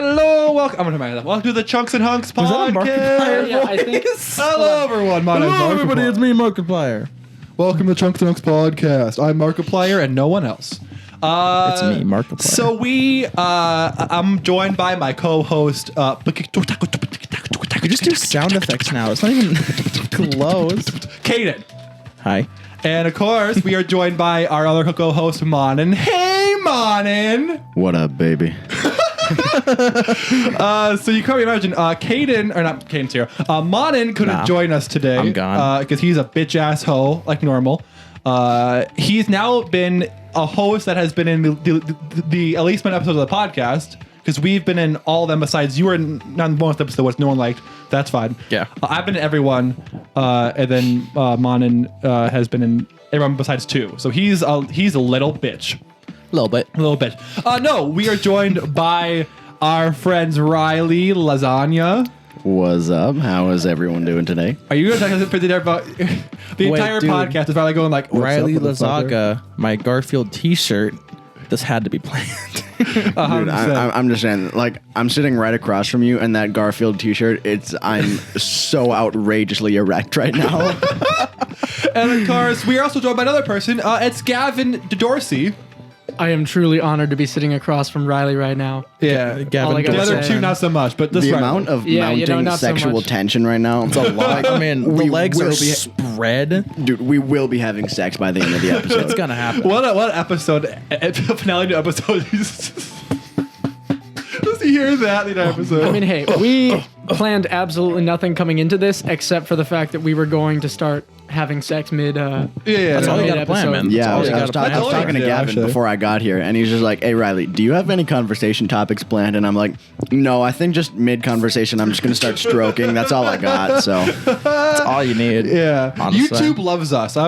Hello, welcome to the Chunks and Hunks podcast. Was that a Markiplier Yeah, I think. Hello, everyone. My name's Hello, everybody. Markiplier. It's me, Markiplier. Welcome to the Chunks and Hunks podcast. I'm Markiplier and no one else. It's me, Markiplier. So I'm joined by my co-host. You just do sound effects now. It's not even close. Caden. Hi. And of course, we are joined by our other co-host, Manan. Hey, Manan. What up, baby? So you can't imagine, Caden, or not Caden's here. Manan couldn't join us today. I'm gone. Because he's a bitch ass hoe, like normal. He's now been a host that has been in the at least one episode of the podcast. Because we've been in all of them besides you were not in the bonus episode, which no one liked. That's fine. Yeah. I've been in everyone, and then Manan has been in everyone besides two. So he's a little bitch. A little bit. A little bitch. No, we are joined by our friends Riley Lasagna. What's up? How is everyone doing today? Are you going to talk about the entire dude. podcast is Riley going like Riley what's up, Lazaga, my Garfield t-shirt. This had to be planned. Dude, I'm just saying, like, I'm sitting right across from you, and that Garfield T-shirt, I'm so outrageously erect right now. And of course, we are also joined by another person. It's Gavin Dorsey. I am truly honored to be sitting across from Riley right now. Yeah, Gavin All I the gotta other say. two not so much, but this The Riley. amount of Yeah, you know, mounting not so sexual much. tension right now, it's a lot. I mean, the We legs are will be- spread. Dude, we will be having sex by the end of the episode. It's gonna happen. What episode? Finale to episode. Does he hear that in the episode? I mean, hey, we planned absolutely nothing coming into this except for the fact that we were going to start having sex mid. yeah. That's all you gotta plan, man. Yeah, I was, That's all you gotta plan. talking to Yeah, Gavin actually. before I got here, and he's just like, "Hey, Riley, do you have any conversation topics planned?" And I'm like, "No, I think just mid-conversation, I'm just gonna start stroking. That's all I got." So, That's all you need. Yeah. Honestly. YouTube loves us. Yeah,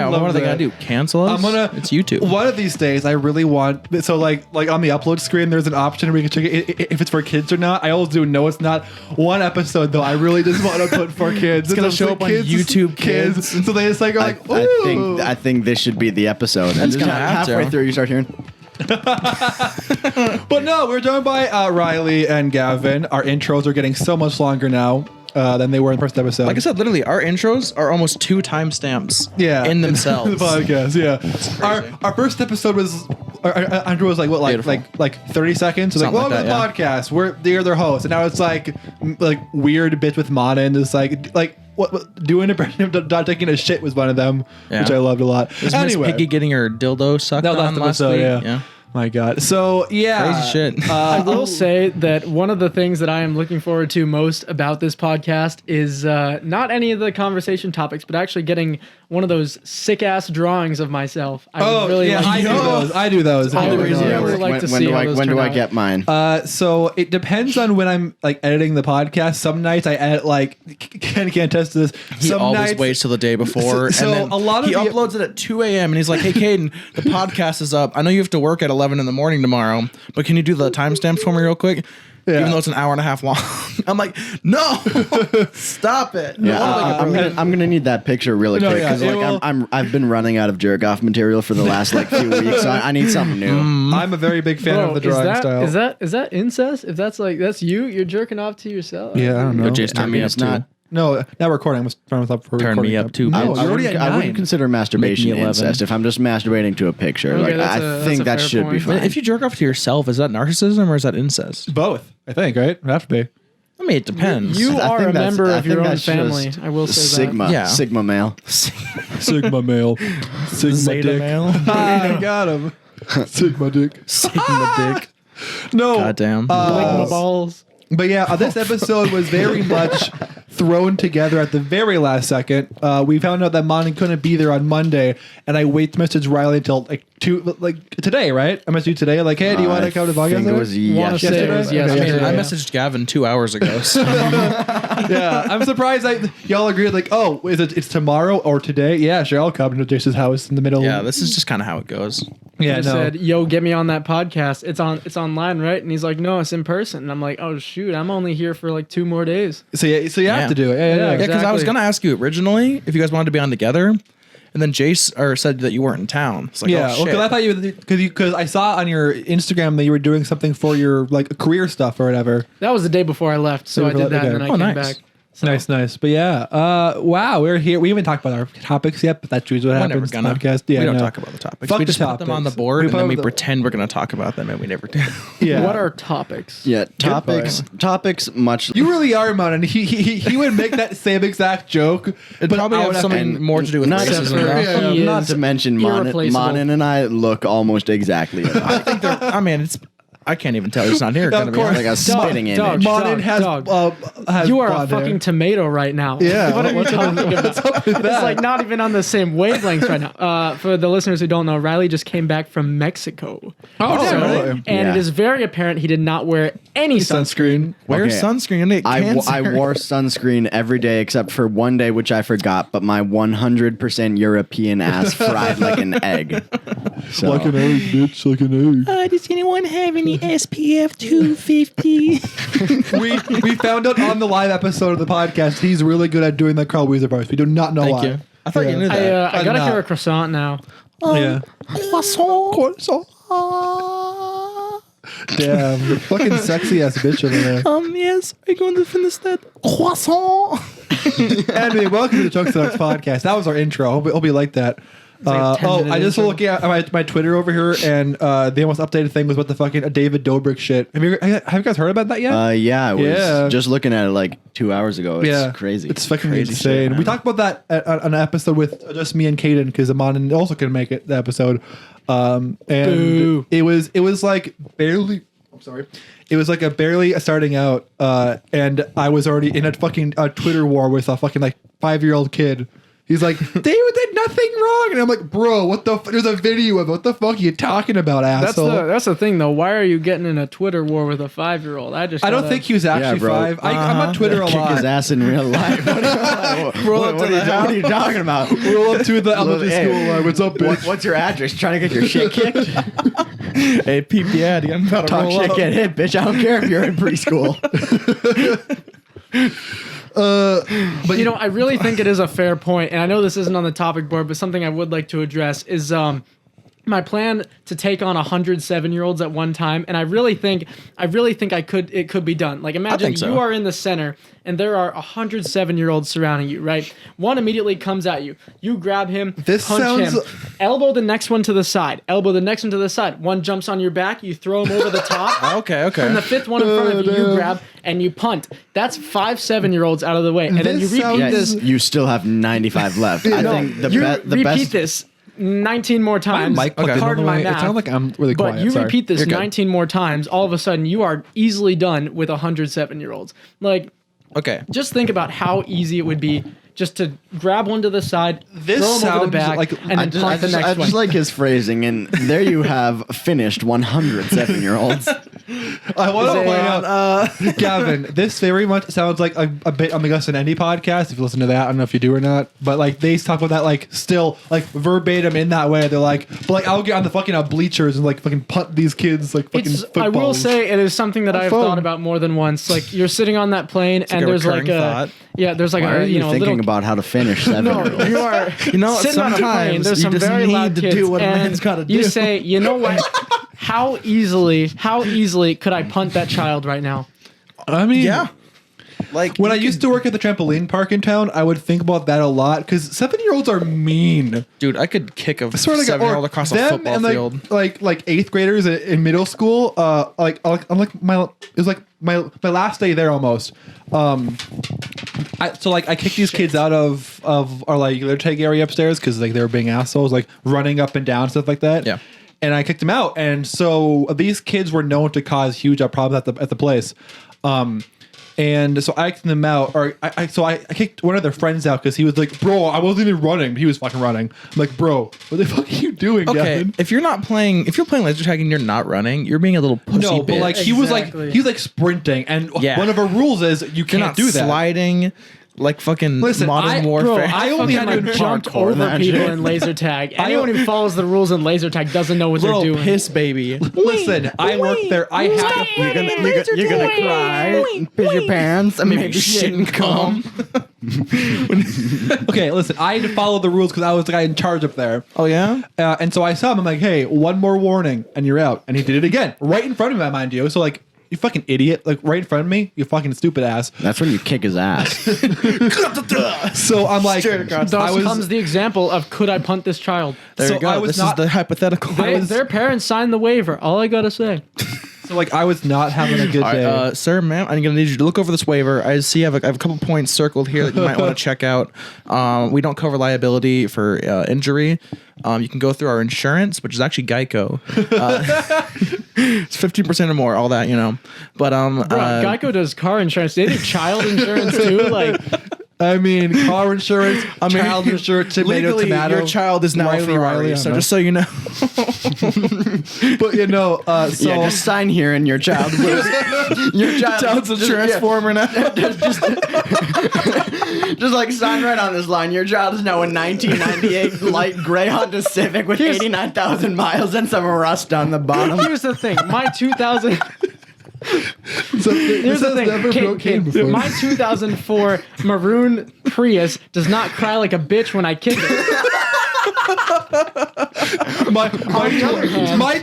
what are they gonna do? Cancel us? It's YouTube. One of these days, I really want. So, like on the upload screen, there's an option where you can check if it's for kids or not. I always do. No, it's not. One episode though, I really just want to put for kids. It's gonna It's show like up on YouTube Kids. So they just like are like, ooh. I think this should be the episode. And It's gonna have halfway to. through, you start hearing. But no, we're joined by Riley and Gavin. Our intros are getting so much longer now than they were in the first episode. Like I said, literally, our intros are almost 2 timestamps. Yeah, In themselves. the podcast. Yeah, our first episode was Andrew was like what Beautiful. like 30 seconds. So like, Something welcome like to the podcast. We're their host, and now it's like weird bits with Manan. It's like what doing a not taking a shit was one of them, Yeah. which I loved a lot. Is Miss Anyway, Piggy getting her dildo sucked that on last last episode, week? yeah. My God. So yeah, Crazy shit. I will say that one of the things that I am looking forward to most about this podcast is not any of the conversation topics, but actually getting one of those sick ass drawings of myself. I would really yeah, like I do those. I do really those. would like to when see do how I those when do turn I out. get mine? So it depends on when I'm like editing the podcast. Some nights I edit like Ken can't attest to this. He Some always nights, waits till the day before. So and then a lot of he the- uploads it at 2 a.m. and he's like, "Hey, Caden, the podcast is up. I know you have to work at 11 in the morning tomorrow, but can you do the timestamps for me real quick?" Yeah. Even though it's an hour and a half long. I'm like, no, stop it. Yeah, I'm gonna need that picture really No, quick yeah, because it will- I've been running out of jerk off material for the last like few weeks, so I need something new. I'm a very big fan Bro, of the drawing style. Is that incest? If that's you're jerking off to yourself. Yeah, I don't know. Yo, Jace, turn me up it's too. not. No, not recording. I'm turning up for Turn recording. me up too, No, bitch. you're already at I 9. wouldn't consider masturbation Make me 11. incest if I'm just masturbating to a picture. Okay, Like that's I a think that fair should be point. fine. If you jerk off to yourself, is that narcissism or is that incest? Both, I think, right? It have to be. I mean, it depends. You I are think a that's- member I of think your own that's family. just I will say Sigma, Yeah. Sigma male. Sigma male. Sigma Zeta dick. male. I got him. Sigma dick. Sigma dick. No. Goddamn. that. Lick my balls. But yeah, this episode was very much thrown together at the very last second. We found out that Manan couldn't be there on Monday, and I wait to message Riley until today, right? I messaged you today, like, hey, do you want to come to the I podcast? think it was Wanna say it was yesterday? yesterday. Okay, I yeah. messaged Gavin 2 hours ago. So. Yeah, I'm surprised y'all agreed. Like, oh, it's tomorrow or today? Yeah, sure, I'll come to Jace's house in the middle. Yeah, this is just kind of how it goes. yeah, I no. said, "Yo, get me on that podcast. It's online, right?" And he's like, "No, it's in person." And I'm like, "Oh shoot, I'm only here for like 2 more days." So you have to do it. Yeah. Yeah, because I was Exactly. gonna ask you originally if you guys wanted to be on together, and then Jace said that you weren't in town. It's like, Yeah, oh, shit. because I thought because I saw on your Instagram that you were doing something for your like career stuff or whatever. That was the day before I left, so I did that, and then I came nice. back. So. Nice. But yeah, wow, we're here. We haven't talked about our topics yet, but that's usually what We're never happens. gonna. Podcast. Yeah, we don't no. talk about the topics. Fuck we the just put them on the topics. board, We and put then we them- pretend we're going to talk about them, and we never do. Yeah. What are topics? Yeah, topics much. You really are, Manan. He would make that same exact joke, It but probably I have would have something to- more to do with not, racism. Yeah, though. He not is to mention irreplaceable. Manan and I look almost exactly alike. I mean, I can't even tell. He's not here. Of Gonna be course. honest. Like a spitting Dog, image. Manan has You are a blonde hair. fucking tomato right now. Yeah, What are you what's up- talking about? what's up with It's that? like not even on the same wavelengths right now. For the listeners who don't know, Riley just came back from Mexico. Oh, So- really? And Yeah. it is very apparent he did not wear any sunscreen. Wear Okay. sunscreen. And I wore sunscreen every day except for one day, which I forgot, but my 100% European ass fried like an egg. So, Like an egg, bitch, like an egg. Does anyone have any SPF 250? we found out on the live episode of the podcast he's really good at doing the Carl Weezer voice. We do not know Thank why. you. I thought you knew that. I gotta not. hear a croissant now. Yeah. Croissant. Damn, fucking sexy ass bitch over there. Yes. Are you going to finish that croissant? Anyway, welcome to the Chunks Sucks podcast. That was our intro. Hope you liked that. like a 10-minute I just intro. looking at my Twitter over here, and the most updated thing was what the fucking David Dobrik shit. Have you guys heard about that yet? yeah, I was Yeah. just looking at it like 2 hours ago. It's crazy. It's fucking Crazy insane. shit, We man. talked about that on an episode with just me and Caden because Manan also couldn't make it the episode. And Boo. it was like barely. I'm sorry. It was like barely starting out, and I was already in a fucking Twitter war with a fucking like 5-year-old kid. He's like, David did nothing wrong, and I'm like, bro, what the? There's a video of it. What the fuck are you talking about, asshole? That's the thing though. Why are you getting in a Twitter war with a 5-year-old? I don't think he was actually bro. 5. I'm on Twitter a Kick his lot. ass in real life. What are you talking about? Roll up to the elementary Hey, school. What's up, bitch? What's your address? Trying to get your shit kicked? Hey, peep the addy. I'm about to Talk roll shit, up. get hit, bitch. I don't care if you're in preschool. But you know, I really think it is a fair point, and I know this isn't on the topic board, but something I would like to address is my plan to take on 107-year-olds at one time, and I really think it could be done. Like imagine think so. you are in the center, and there are 107-year-olds surrounding you. Right, one immediately comes at you. You grab him, This punch sounds- him, elbow the next one to the side, elbow the next one to the side. One jumps on your back, you throw him over the top. Okay. And the fifth one in front of you, you grab and you punt. That's 5 7-year-olds out of the way, and then you This repeat sounds- this. You still have 95 left. I No, think the you the repeat best. this 19 more times. Mic plugged in Pardon all the my way. It math. sounds like I'm really But quiet. you Sorry. repeat this You're good. 19 more times, all of a sudden you are easily done with 107-year-olds. Like, Okay. just think about how easy it would be just to grab one to the side, This throw him over the sounds back, like- and then punt the next I one. just like his phrasing, and there you have finished 107-year-olds. I want to Is it, point out, Gavin, this very much sounds like a bit on the Gus and Andy podcast. If you listen to that, I don't know if you do or not, but like they talk about that like still like verbatim in that way. They're like, but like I'll get on the fucking bleachers and like fucking punt these kids like fucking It's, footballs. I will say it is something that I've fun. thought about more than once. Like you're sitting on that plane and a there's like recurring a thought. there's like Why are a you know thinking little about how to finish no, 7-year-olds? you are You know, sitting on a plane. sometimes There's you some just very need loud to kids, do what a and man's gotta you do. say, you know what? How easily could I punt that child right now? I mean, Yeah. Like When I used to work at the trampoline park in town, I would think about that a lot because 7-year-olds are mean. dude, I could kick a Sort of like 7-year-old across a them football and, like, field. like 8th graders in middle school. I'm like my it was like my last day there almost. I kicked these kids out of our like their take area upstairs because like they were being assholes, like running up and down stuff like that. Yeah. And I kicked them out, and so these kids were known to cause huge problems at the place. And so I kicked them out, or I kicked one of their friends out because he was like, "Bro, I wasn't even running. He was fucking running." I'm like, "Bro, what the fuck are you doing, Okay, Gavin?" if you're playing laser tag and you're not running, you're being a little pussy No, bitch. but like he was Exactly. like sprinting, and Yeah. one of our rules is you you're can't not do that. sliding. like fucking Listen, Modern Bro, Warfare. I only had to jumped hardcore over that people shit. in laser tag. Anyone who follows the rules in laser tag doesn't know what they're Little doing. piss baby. Listen, I worked there. I had to. You're gonna cry, piss your pants, and maybe shit and cum. Okay, listen, I had to follow the rules because I was the guy in charge up there. Oh yeah. And so I saw him. I'm like, hey, one more warning, and you're out. And he did it again, right in front of me, mind you. So like, you fucking idiot, like right in front of me, you fucking stupid ass. That's when you kick his ass. So I'm like, Thus comes the example of could I punt this child? There So you go. I was This not- is the hypothetical. Their parents signed the waiver. All I gotta say. so like I was not having a good All day. right, sir, ma'am, I'm gonna need you to look over this waiver. I see I have a couple points circled here that you might want to check out. We don't cover liability for injury. You can go through our insurance, which is actually Geico. It's 15% or more, all that, you know. But Bro, Geico does car insurance. They do child insurance too. Like, I mean, car insurance, child insurance, legally, tomato. your child is now Riley, a Ferrari. Riley, I So don't just so you know, But you know, so Yeah, just sign here and your child will. Your child's a transformer now. Just like sign right on this line. Your child is now a 1998 light gray Honda Civic with 89,000 miles and some rust on the bottom. here's the thing. My 2000. so Here's the thing. My 2004 maroon Prius does not cry like a bitch when I kick it. my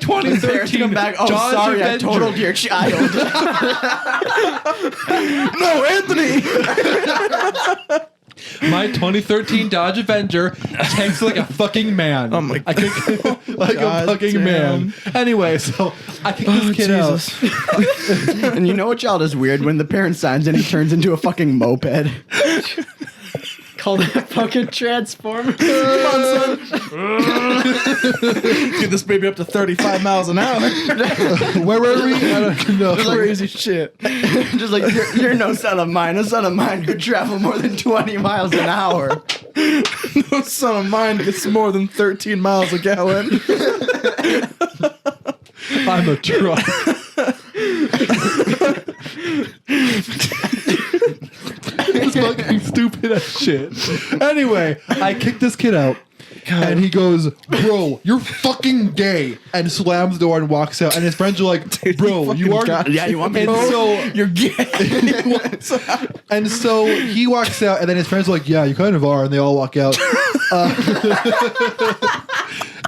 2013 Come back. Oh, John's sorry, I Avenger. totaled your child. No, Anthony. My 2013 Dodge Avenger tanks like a fucking man. Oh my I kick like God a fucking damn. man. Anyway, so I kick this kid out. And you know what child is weird? When the parent signs and he turns into a fucking moped. Call that fucking transformer. Come on, son. Get this baby up to 35 miles an hour. Where were we? I don't know. Crazy shit. Just like, you're no son of mine. A son of mine could travel more than 20 miles an hour. No son of mine gets more than 13 miles a gallon. I'm a truck. It's fucking stupid as shit. Anyway, I kicked this kid out. And he goes, bro, you're fucking gay, and slams the door and walks out. And his friends are like, bro, you are. Yeah, you want me And to so You're gay. And so he walks out, and then his friends are like, yeah, you kind of are. And they all walk out.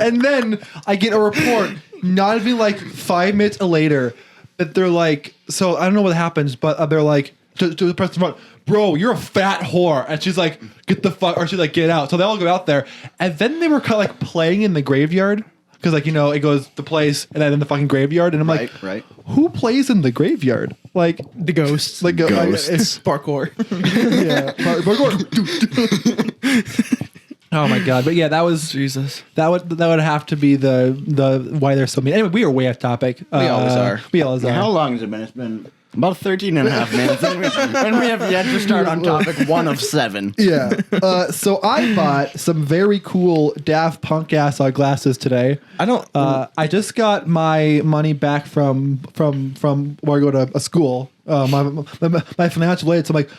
And then I get a report, not even like 5 minutes later, that they're like, so I don't know what happens, but they're like, to the person in front, bro, you're a fat whore. And she's like, get the fuck, or she's like, get out. So they all go out there. And then they were kind of like playing in the graveyard. Because, like, you know, it goes the place and then in the fucking graveyard. And I'm like, right. who plays in the graveyard? Like, The ghosts. like Ghosts. Parkour. yeah. Oh my god! But yeah, that was Jesus. that would have to be the why they're so mean. Anyway, we are way off topic. We always are. We always are. How long has it been? It's been about 13 and a half minutes. And we have yet to start on topic 1 of 7. Yeah. So I bought some very cool Daft Punk ass glasses today. I don't. I just got my money back from where I go to a school. My financial aid. So I'm like,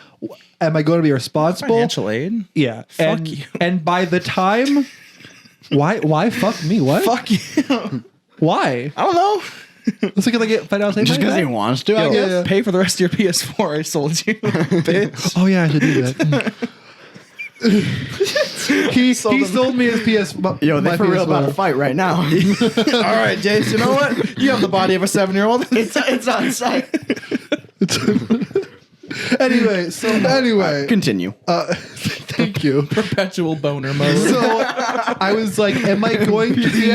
am I going to be responsible? Financial aid? Yeah. Fuck and, you. And by the time, why fuck me? What? Fuck you. Why? I don't know. Let's get like $5 Just because he wants to, I Yo, guess. yeah. Pay for the rest of your PS4 I sold you, bitch. Oh yeah, I should do that. he sold me his PS. Yo, my they're for real PS4. about to fight right now. All right, Jace, you know what? You have the body of a 7-year-old. it's on site. Anyway, Continue. thank you. Perpetual boner mode. So I was like, am I going to be?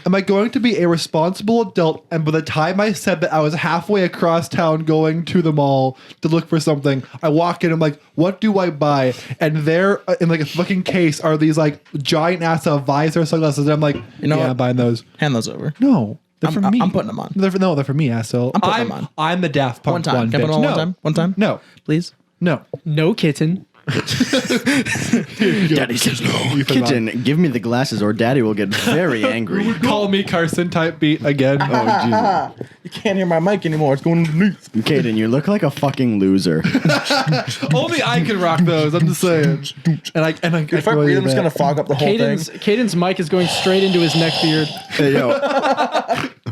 Am I going to be a responsible adult? And by the time I said that, I was halfway across town going to the mall to look for something. I walk in, I'm like, what do I buy? And there, in like a fucking case, are these like giant ass visor sunglasses. And I'm like, You know yeah, what? I'm buying those. Hand those over. No, they're for me. I'm putting them on. They're for me, asshole. I'm putting them on. I'm the Daft Punk One time. Can I put bitch. them on No. one time? One time? No. Please? No. No kitten. Daddy says no. Kitten, give me the glasses or Daddy will get very angry. Call me Carson type beat again. Oh, Jesus. You can't hear my mic anymore. It's going underneath. Caden, you look like a fucking loser. Only I can rock those. I'm just saying. And I If I read them, it's going to fog up the whole Caden's mic is going straight into his neck beard. Hey, yo.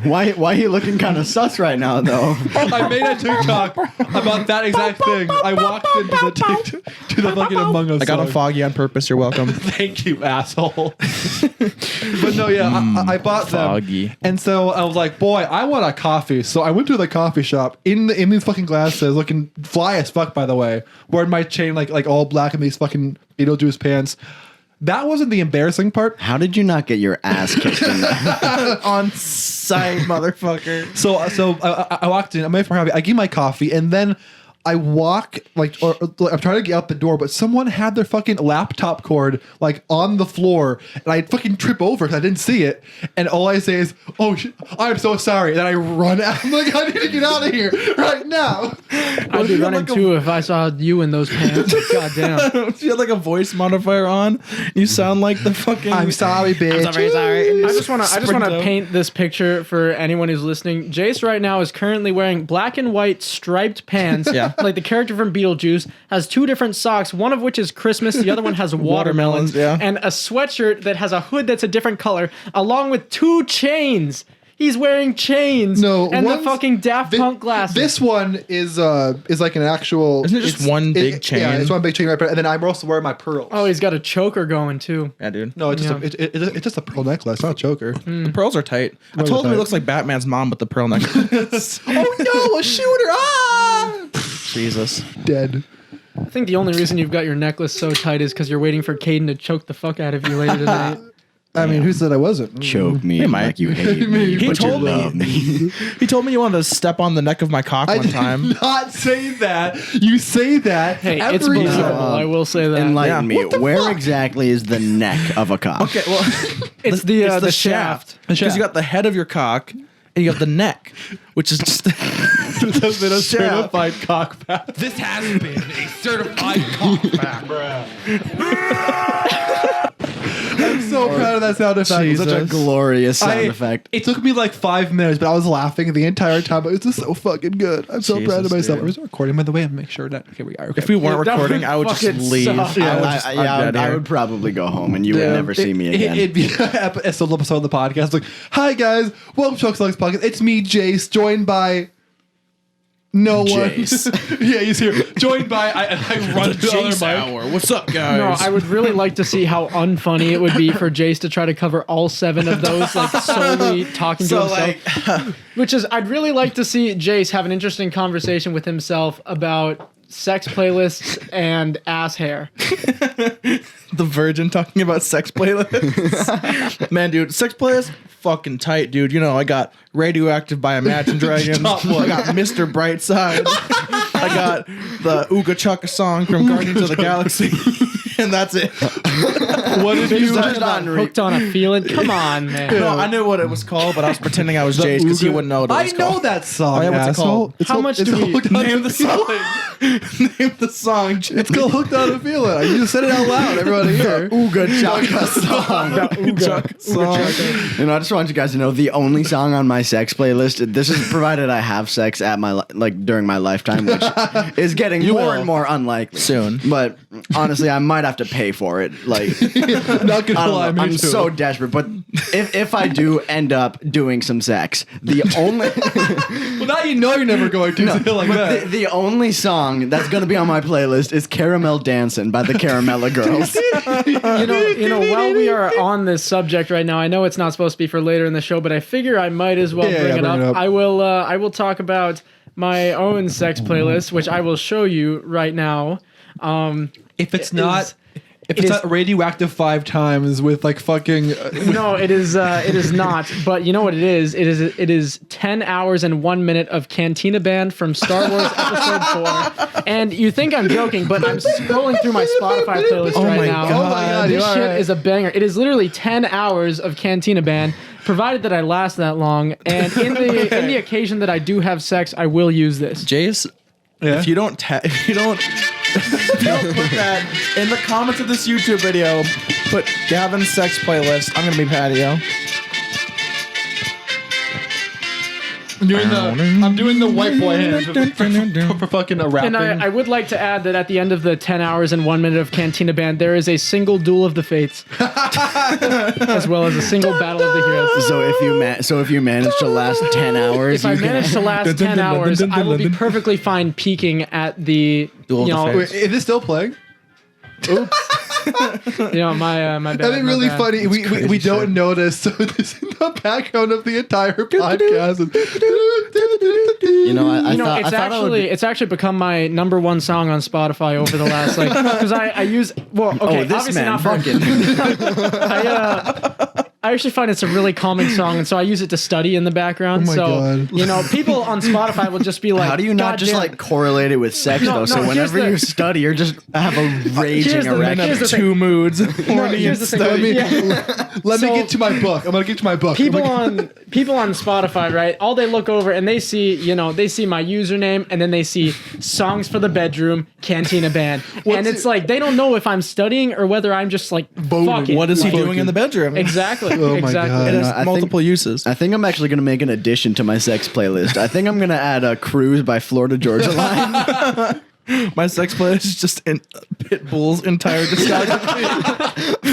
Why are you looking kind of sus right now, though? I made a TikTok about that exact thing. I walked into the to the fucking Among Us. I got song. them foggy on purpose. You're welcome. Thank you, asshole. But no, yeah, I bought foggy. them, and so I was like, boy, I want a coffee. So I went to the coffee shop in these fucking glasses, looking fly as fuck, by the way, wearing my chain like all black in these fucking Beetlejuice pants. That wasn't the embarrassing part. How did you not get your ass kicked in that? On site, motherfucker. So I walked in. I'm waiting for my coffee. I give my coffee, and then I walk or I'm trying to get out the door, but someone had their fucking laptop cord like on the floor, and I fucking trip over because I didn't see it. And all I say is, "Oh shit, I'm so sorry." And then I run out. I'm like, I need to get out of here right now. I'd be running too if I saw you in those pants. God damn. You had like a voice modifier on. You sound like the fucking. I'm sorry, bitch. I'm very sorry. I just want to paint this picture for anyone who's listening. Jace right now is currently wearing black and white striped pants. Yeah. Like the character from Beetlejuice has two different socks, one of which is Christmas, the other one has watermelons, yeah. and a sweatshirt that has a hood that's a different color, along with two chains. He's wearing chains. No, and the fucking Daft Punk glasses. This one is like an actual. Isn't it just one big chain? Yeah, it's one big chain right there. And then I'm also wearing my pearls. Oh, he's got a choker going too. Yeah, dude. No, it's just Yeah. it's just a pearl necklace, not a choker. The pearls are tight. I Really told him he tight. looks like Batman's mom with the pearl necklace. Oh no, a shooter! Ah, Jesus. dead. I think the only reason you've got your necklace so tight is because you're waiting for Caden to choke the fuck out of you later tonight. I mean, who said I wasn't? Choke me Mike. like you hate me, He but told you me- love me. He told me you wanted to step on the neck of my cock I one did time. not say that. You say that. Hey, it's every believable. time. I will say that. Enlighten Yeah. me. Where exactly is the neck of a cock? Okay, well, It's the shaft. Because you got the head of your cock and you got the neck, which is just. Has been a certified cock bath. This has been a certified cock back. I'm so proud of that sound effect. Such a glorious sound effect. It took me like 5 minutes, but I was laughing the entire time. It was just so fucking good. I'm so proud of Jesus, myself. dude. I was recording, by the way, and make sure that here we are. Okay. If we weren't That recording, would I would just fucking leave. suck. I would probably go home and you would never see me again. It'd be a solo episode of the podcast. Like, hi guys, welcome to Chuck Slugs Podcast. It's me, Jace, joined by no Jace. one. Yeah, he's here. Joined by I run to the other Jace mic. hour. What's up, guys? No, I would really like to see how unfunny it would be for Jace to try to cover all 7 of those, like solely talking to himself. Which is, I'd really like to see Jace have an interesting conversation with himself about sex playlists and ass hair. The Virgin talking about sex playlists. Man, dude, sex playlists fucking tight, dude. You know, I got Radioactive by Imagine Dragons. I got Mr. Brightside. I got the Ooga Chaka song from Guardians of the Galaxy. And that's it. What did you? Hooked on a feeling? Come on, man. No, I knew what it was called, but I was pretending I was Jace because he wouldn't know what it I was know called. that song. Oh, yeah, what's it asshole. called? It's How called- much it's do we- called Hooked on Name a the song. Feeling. Name the song, Jace. It's called Hooked on a Feeling. You just said it out loud. Everybody here. Ooga Chaka song. Ooga song. You know, I just want you guys to know the only song on my sex playlist. This is provided I have sex at my during my lifetime, which is getting more will. and more unlikely Soon. But honestly, I might have to pay for it. Like, Not gonna I lie, don't know. me I'm too. so desperate. But if I do end up doing some sex, the only Well, now you know you're never going to say it like that. the only song that's gonna be on my playlist is "Caramel Dancing" by the Caramella Girls. You know, while we are on this subject right now, I know it's not supposed to be for later in the show, but I figure I might as well Yeah, bring it bring up. it up. I will talk about my own sex playlist, which I will show you right now. If it's It not, is- if it it's is- not radioactive 5 times with like fucking. No, it is not. But you know what it is? It is 10 hours and 1 minute of Cantina Band from Star Wars Episode 4. And you think I'm joking, but I'm scrolling through my Spotify playlist Oh right my now. God. Oh my God, This you shit alright? is a banger. It is literally 10 hours of Cantina Band, provided that I last that long. And in the occasion that I do have sex, I will use this. Jace, Yeah. if you don't Don't put that in the comments of this YouTube video. Put Gavin's sex playlist. I'm gonna be patio. I'm doing the white boy hand for fucking a rapping. And I would like to add that at the end of the 10 hours and 1 minute of Cantina Band, there is a single Duel of the Fates, as well as a single Battle of the Heroes. So if you manage to last 10 hours, If I manage to last 10 hours, I will be perfectly fine peaking at the Duel of the Fates. Wait, is this still playing? my bad. That'd be really bad. funny. We don't notice, so this is the background of the entire podcast. It's actually become my #1 song on Spotify over the last because I use obviously man, not for I actually find it's a really calming song, and so I use it to study in the background. Oh my God. People on Spotify will just be like, how do you not just "God damn." correlate it with sex though? So here's whenever you study, you're just have a raging Here's the erection. thing. Two moods. Here's the thing. Let me get to my book. I'm gonna get to my book. People on Spotify, right? All they look over and they see my username, and then they see songs for the bedroom, Cantina Band, and it's like they don't know if I'm studying or whether I'm just like fucking. What is he doing in the bedroom? Exactly. Oh my exactly. God. It has I think- multiple uses. I think I'm actually going to make an addition to my sex playlist. I think I'm going to add a Cruise by Florida Georgia Line. My sex playlist is just in Pitbull's entire discography.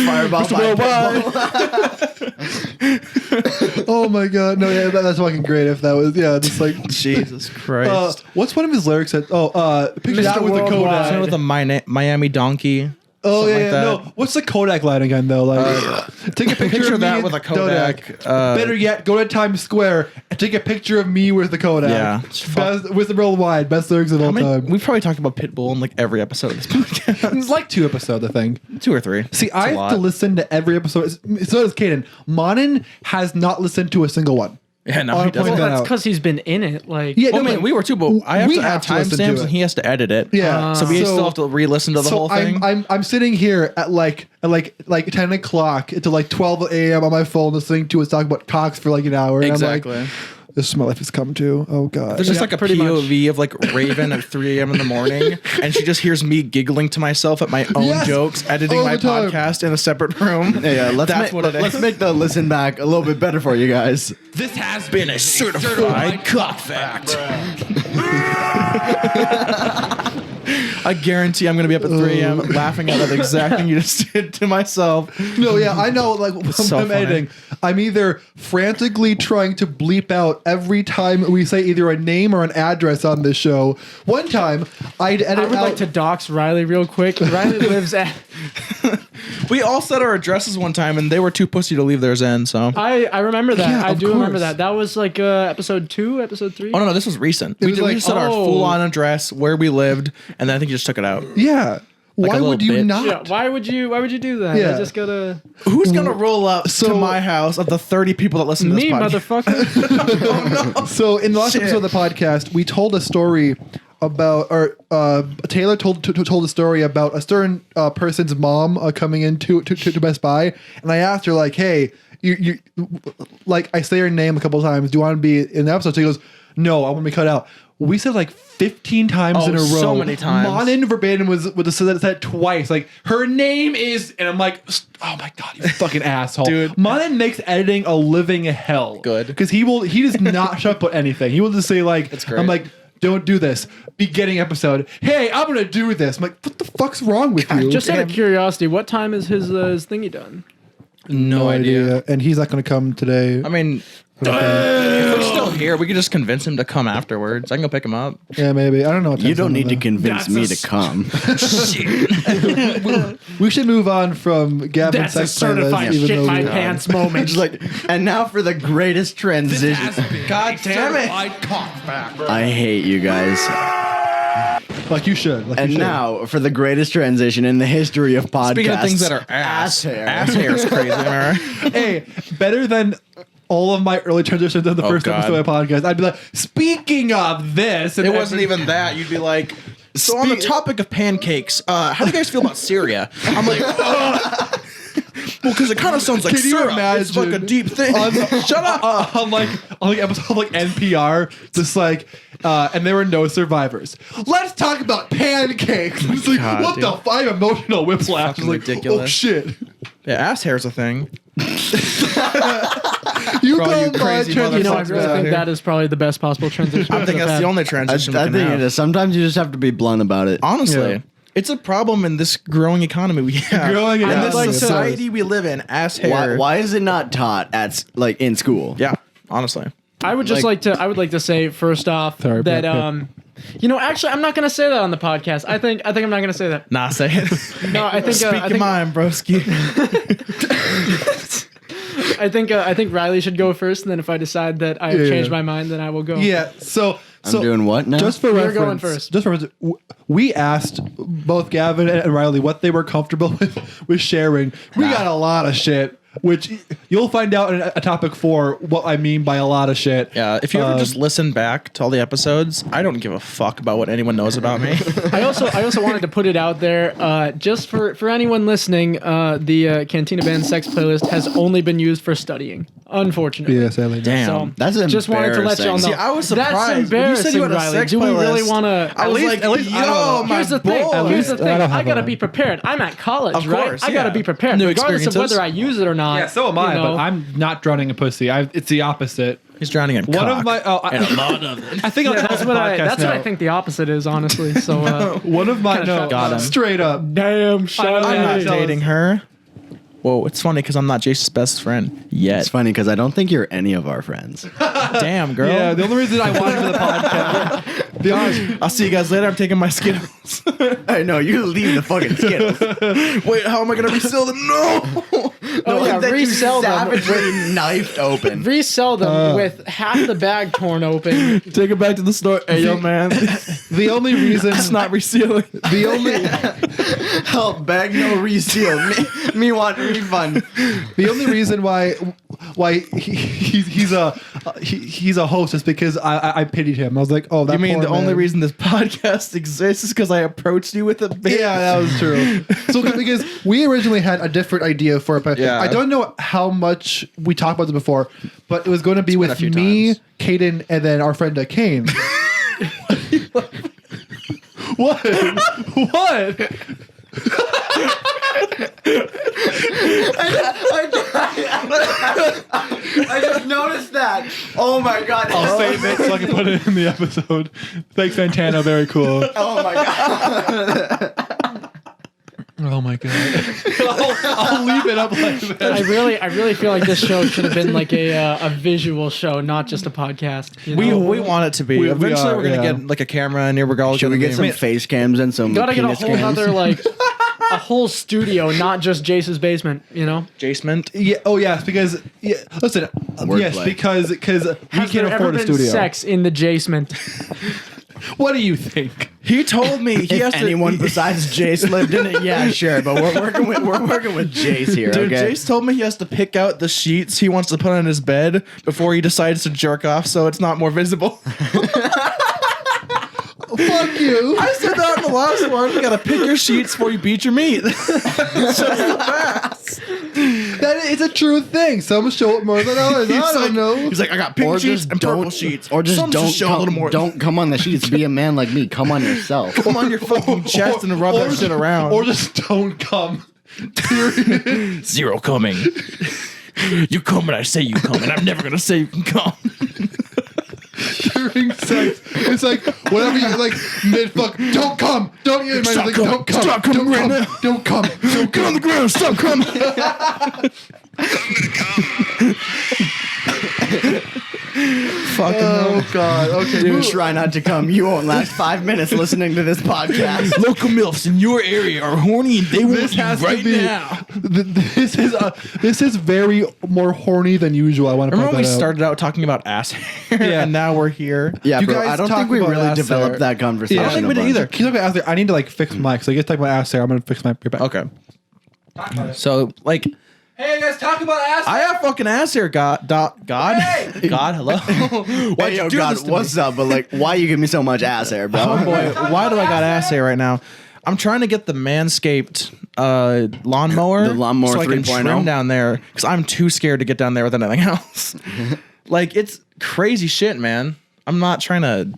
Fireball by Oh my God. No, yeah, that's fucking great. If that was, just like. Jesus Christ. What's one of his lyrics that? Picture Mr. that with a Worldwide. Kodak. Something with a Miami donkey. Oh something yeah, like that. no. What's the Kodak line again though? Like, take a picture Picture of me that and with a Kodak. Better yet, go to Times Square and take a picture of me with the Kodak. Yeah. Best, with the worldwide best lyrics of all time. We've probably talked about Pitbull in like every episode of this podcast. It's like 2 episodes, I think. 2 or 3. See, It's I a have lot. to listen to every episode. So does Caden. Manan has not listened to a single one. Yeah, no, I'll he doesn't. point Well, that that's out. because he's been in it. Like, Yeah, Well, no, I mean, we were too, but I have we to add have to listen to timestamps it. and he has to edit it. Yeah. So we still have to re-listen to the whole thing. I'm sitting here at like 10 o'clock until like 12 a.m. on my phone listening to us talk about cocks for like an hour. And Exactly. I'm like, this is my life has come to. Oh God. There's just like a pretty POV of like Raven at 3 a.m. in the morning, and she just hears me giggling to myself at my own Yes! jokes, editing All my the time. podcast in a separate room. Yeah, That's what it is. let's make the listen back a little bit better for you guys. This has Been a certified cock fact. I guarantee I'm going to be up at 3 a.m. laughing at that exact thing you just did to myself. No, yeah, I know. Like when so I'm funny. editing, I'm either frantically trying to bleep out every time we say either a name or an address on this show. One time, I'd edit I would out. like to dox Riley real quick. Riley lives at. We all said our addresses one time, and they were too pussy to leave theirs in. So, I remember that. Yeah, I of do remember course. that. That was like episode 2, episode 3. oh no, this was recent. We was did, we like, just said our oh. full-on address, where we lived, and then I think you just took it out. Yeah. Like a Why little would you bitch. not? Yeah, why would you do that? Yeah. I just gotta Who's gonna roll up to So- my house of the 30 people that listen to this me, podcast? motherfucker. So in the last Shit. episode of the podcast, we told a story about, or Taylor told a story about a certain person's mom coming into to Best Buy, and I asked her like, "Hey, you like I say her name a couple times. Do you want to be in the episode?" She goes, "No, I want to be cut out." We said like 15 times Oh, in a row. so many times. Manan verbatim was said that twice. Like her name is, and I'm like, oh my God, you fucking asshole, Dude. Manan makes editing a living hell. Good. Because he does not shut up about anything. He will just say like, great. I'm like, don't do this. Beginning episode. Hey, I'm gonna do this. I'm like, what the fuck's wrong with you? Just out of curiosity, what time is his thingy done? No idea. And he's not gonna come today. I mean, if we're still here, we could just convince him to come afterwards. I can go pick him up. Yeah, maybe. I don't know. What You time's don't on need to though. convince me to come. We should move on from Gavin's That's a sex playlist, certified even shit though my we- pants moment. Just like, and now for the greatest This transition. has been God damn it. certified cock fact. I hate you guys. Like you should. Like And you should. now for the greatest transition in the history of podcasts. Speaking of things that are ass hair. Ass hair is crazy. Am I right? Hey, better than all of my early transitions in the Oh, first God. episode of my podcast. I'd be like, speaking of this, and It wasn't every- even that. You'd be like, so on the topic of pancakes, how do you guys feel about Syria? I'm like, Well, because it kind of sounds like Can you syrup. It's like a imagine deep thing. Shut up. on like episode of like NPR, just like, and there were no survivors. Let's talk about pancakes. It's like, God, what dude. the fuck? Emotional whiplash. Fucking Like, ridiculous. oh shit. Yeah, ass hair's a thing. You For all you go crazy by You know, I Fucks really out think here. that is probably the best possible transition. I think that's the only transition we I can think have. it is. Sometimes you just have to be blunt about it. Honestly. Yeah. It's a problem in this growing economy we have. Growing in economy. this Like to- society we live in, ass hair. Why is it not taught at like in school? Yeah, honestly. I would just I would like to say first off Sorry, that Pip. you know, actually I'm not gonna say that on the podcast. I think I'm not gonna say that. Nah, say it. No, I think Speak I your think mind, broski. I think Riley should go first, and then if I decide that I have Yeah. changed my mind, then I will go. Yeah. So I'm doing what now? Just for You're reference, going first. Just for reference, we asked both Gavin and Riley what they were comfortable with sharing. We got a lot of shit, which you'll find out in a topic 4 what I mean by a lot of shit. Yeah, if you ever just listen back to all the episodes, I don't give a fuck about what anyone knows about me. I also wanted to put it out there, just for anyone listening. The Cantina Band Sex playlist has only been used for studying, unfortunately. Yeah, sadly. Damn. So That's just wanted to let y'all know. embarrassing. See, I was surprised. That's When you embarrassing, said you had a Riley. sex Do we really playlist, want to? I was like, at least I don't yo, know. my Here's the thing. boy. Here's the I thing. don't have I gotta one. be prepared. I'm at college, Of right? course, I gotta yeah. be prepared, New regardless of experiences. whether I use it or not. Yeah, so am I, you know. but I'm not drowning in pussy. It's the opposite. He's drowning in One cock. of my and a lot of it. I think I'll tell That's the what podcast now. I think the opposite is, honestly. So One of my Kinda got him. straight up. damn, I'm shut I'm not Hey. up. dating her. Whoa, it's funny because I'm not Jace's best friend yet. It's funny because I don't think you're any of our friends. Damn, girl. Yeah, the only reason I wanted for the podcast. The only, I'll see you guys later. I'm taking my Skittles. I know you leave the fucking Skittles. Wait, how am I gonna resell them? No. Oh yeah, that you resell them. savagely knifed open. Resell them with half the bag torn open. Take it back to the store. Hey, yo, man. the only reason It's not resealing. the only Help, bag no reseal. Me want refund. the only reason why he's a host is because I pitied him. I was like, oh, that You mean poor the only man. reason this podcast exists is because I approached you with a bit? Yeah, that was true. So because we originally had a different idea for it, but Yeah. I don't know how much we talked about this before, but it was going to be been a with few me, times. Caden, and then our friend Kane. What? What? I just noticed that. Oh my god. I'll save it so I can put it in the episode. Thanks, Fantano. Very cool. Oh my god. Oh my god. I'll leave it up like that. I really feel like this show should have been like a visual show, not just a podcast. You know? We want it to be. We Eventually, are, we're gonna yeah. get like a camera in here. We're all Should we gonna get some face cams and some gotta get a penis whole cams? other like a whole studio, not just Jace's basement. You know, Jasement? Yeah. Oh yes, because listen. Yes, Wordplay. because we has can't there ever afford a been studio. sex in the Jasement? What do you think? He told me he has If to. anyone besides Jace lived in it, yeah, sure. But we're working with Jace here. Dude, okay. Jace told me he has to pick out the sheets he wants to put on his bed before he decides to jerk off, so it's not more visible. Fuck you. I said that in the last one. You gotta pick your sheets before you beat your meat. That is a true thing. Some show it more than others. I don't know. He's like, I got pink sheets and purple sheets. Or just Some don't show a little more. Don't come on the sheets. Be a man like me. Come on yourself. come on your fucking chest and rub that shit around. Or just don't come. Period. Zero coming. You come when I say you come, and I'm never gonna say you can come. During sex, it's like whatever you like mid fuck. Don't come. Don't you? Stop Like, coming. don't come. Stop coming don't right come. now. Don't come. Don't Get on the ground. Stop coming. Fucking Oh god. Okay. Dude, try not to come. You won't last 5 minutes listening to this podcast. Local MILFs in your area are horny and they want This you has right to be. now. This is very more horny than usual. I want to Remember point when we that out. started out talking about ass hair, Yeah. and now we're here. Yeah, You bro. guys I don't talk think we about really ass developed hair. that conversation. I don't think a we did bunch. either. Keep talking about ass hair. I need to like fix my mic. So you guys talk about ass hair. I'm gonna fix my mic back. Okay. So, like, Hey guys, talk about ass I have fucking ass hair, God. God? Hello? Why'd Hey, yo, you do God, this to what's me? up? But like, why you give me so much ass hair, bro? Oh boy, why do I got ass hair right now? I'm trying to get the Manscaped lawnmower. The lawnmower so I can 3.0? trim down there because I'm too scared to get down there with anything else. Like, it's crazy shit, man. I'm not trying to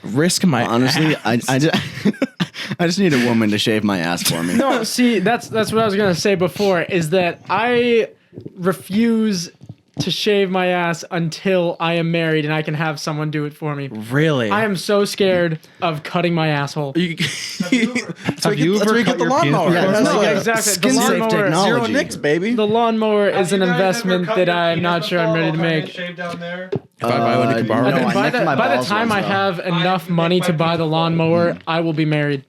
risk my Honestly, ass. I just need a woman to shave my ass for me. No, see, that's what I was gonna say before. Is that I refuse to shave my ass until I am married and I can have someone do it for me. Really? I am so scared of cutting my asshole. Have you ever cut the your penis lawnmower? before? Yeah, No, like exactly. Skin The safe lawnmower- technology. Zero nicks, baby. The lawnmower is an investment that I'm not sure I'm ready to make. Shave down there. If I buy one, you can borrow I no, it. think I by nicked the, my by the balls time once, I though. have enough money to buy the lawnmower, I will be married.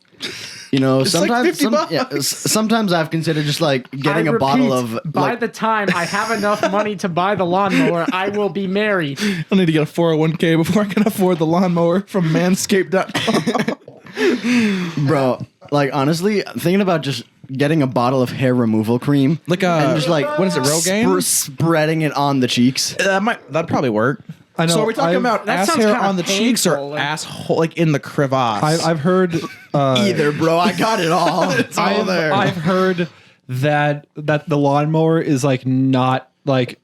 You know, like sometimes, $50. sometimes I've considered just like getting I a bottle repeat, of. by Like, the time I have enough money to buy the lawnmower, I will be married. I need to get a 401k before I can afford the lawnmower from manscaped.com. bro, like honestly, thinking about just getting a bottle of hair removal cream, Like and just like what is it, Rogaine? spreading it on the cheeks. That'd probably work. I know, So are we talking I've- about That ass sounds hair kinda on the cheeks or painful, like- asshole, like in the crevasse? I've heard Either, bro, I got it all. It's all I've, there. I've heard that the lawnmower is like not like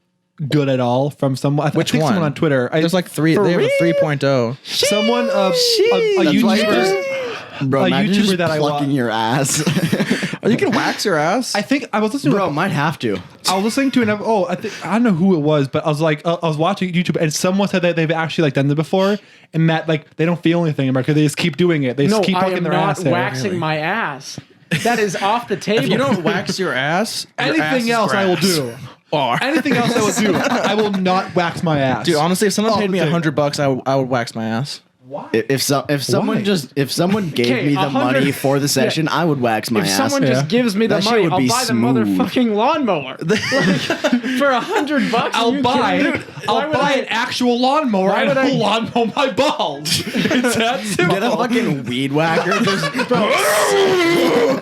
good at all from someone. I Which think one? someone on Twitter. There's like three. For They have a real? 3.0. someone a That's why YouTuber. bro, a imagine YouTuber just that I plucking wa- your ass. Oh, you can wax your ass. I think I was listening. Bro, to, might have to. I was listening to an. I don't know who it was, but I was like, I was watching YouTube, and someone said that they've actually like done it before, and that like they don't feel anything about it because they just keep doing it. They just No, keep I plucking am their not ass. hair. waxing my ass. That is off the table. if you don't wax your ass, your ass Anything is else, I will grass. do. Oh. Anything else, I will do. I will not wax my ass. Dude, honestly, if someone Oh, paid me dude. $100, I would wax my ass. If someone Why? if someone gave Okay, me the 100 money for the session, I would wax my If ass. someone Yeah. just gives me the That shit money, would I'll be buy smooth. the motherfucking lawnmower. Like, for $100. Are I'll you buy. kidding me? Why I'll would buy I- an actual lawnmower Why and would I- I'll lawnmower my balls. It's that simple. Get a fucking weed whacker. Just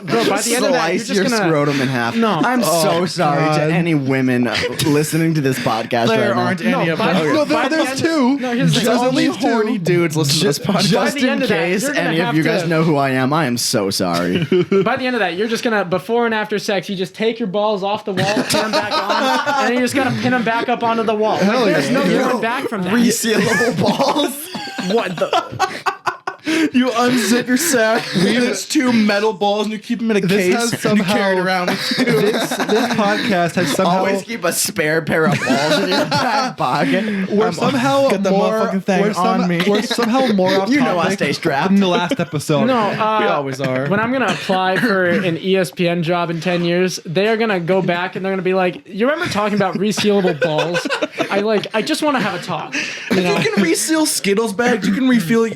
Bro, by the end of that, you're slice just your gonna. scrotum in half. No. I'm so sorry God. to any women listening to this podcast There right now. aren't any of by- them. No, by the there's end- two. No, here's the There's thing. only Just two. horny dudes listening to this podcast. By Just the in end of that, case you're gonna any of have you guys to- know who I am, I am so sorry. By the end of that, you're just gonna before and after sex, you just take your balls off the wall, pin them back on, and then you just gotta pin them back up onto the wall. Like, there's no going back from that. Resealable balls. What the? You unzip your sack, there's two metal balls, and you keep them in a case, has and you carry it somehow- around with you. This podcast has somehow Always keep a spare pair of balls in your back pocket. we're somehow Get the more motherfucking thing we're on me. We're somehow more off You know I topic stay strapped. than the last episode. No, We always are. When I'm gonna apply for an ESPN job in 10 years, they are gonna go back and they're gonna be like, "You remember talking about resealable balls? I just want to have a talk." You know? You can reseal Skittles bags. You can refill.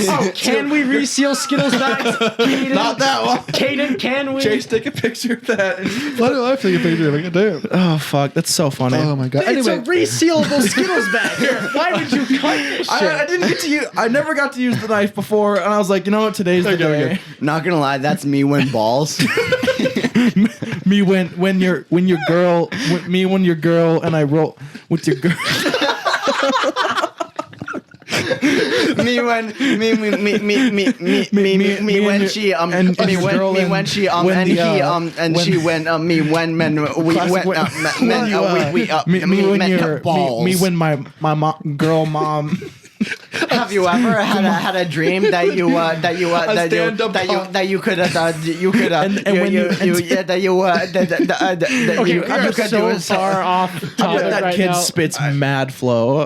Oh, can we reseal Skittles bags? Caden, Not that one. Caden, can we? Chase, take a picture of that. Why do I have to take a picture of it? Damn. Oh fuck, that's so funny. Oh my god. It's Anyway, a resealable Skittles bag. Why would you cut this shit? I didn't get to use. I never got to use the knife before, and I was like, you know what? Today's the day. Not gonna lie, that's me when balls. Me when your girl, and I roll with your girl. me when she and me your girl when and she when and the, he and when- she when me when men we Classic went when- me when your balls. me when my girl mom. Have you ever had a dream that you that you could Okay, we are so far off topic That right kid now. spits mad flow.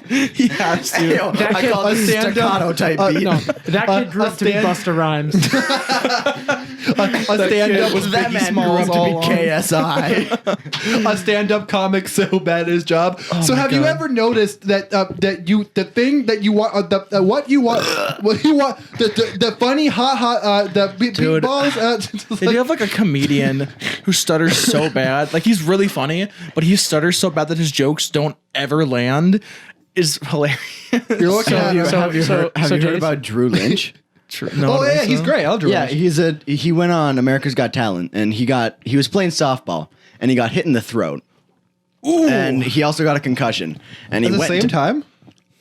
He has to. That I kid- call this staccato type beat. No, that kid grew up to be Busta Rhymes. a stand-up was That Biggie man grew Smalls up all to be along. KSI. a stand-up comic so bad at his job. So my have you God. ever noticed that the thing that you want what you want the funny the Dude. balls They do have like a comedian who stutters so bad. Like he's really funny, but he stutters so bad that his jokes don't ever land. Is hilarious. you're looking at Have you heard Jace? about Drew Lynch? No, oh yeah, he's great. I'll do Yeah, it. he went on America's Got Talent and he was playing softball and he got hit in the throat. Ooh. And he also got a concussion. And he At the went same time.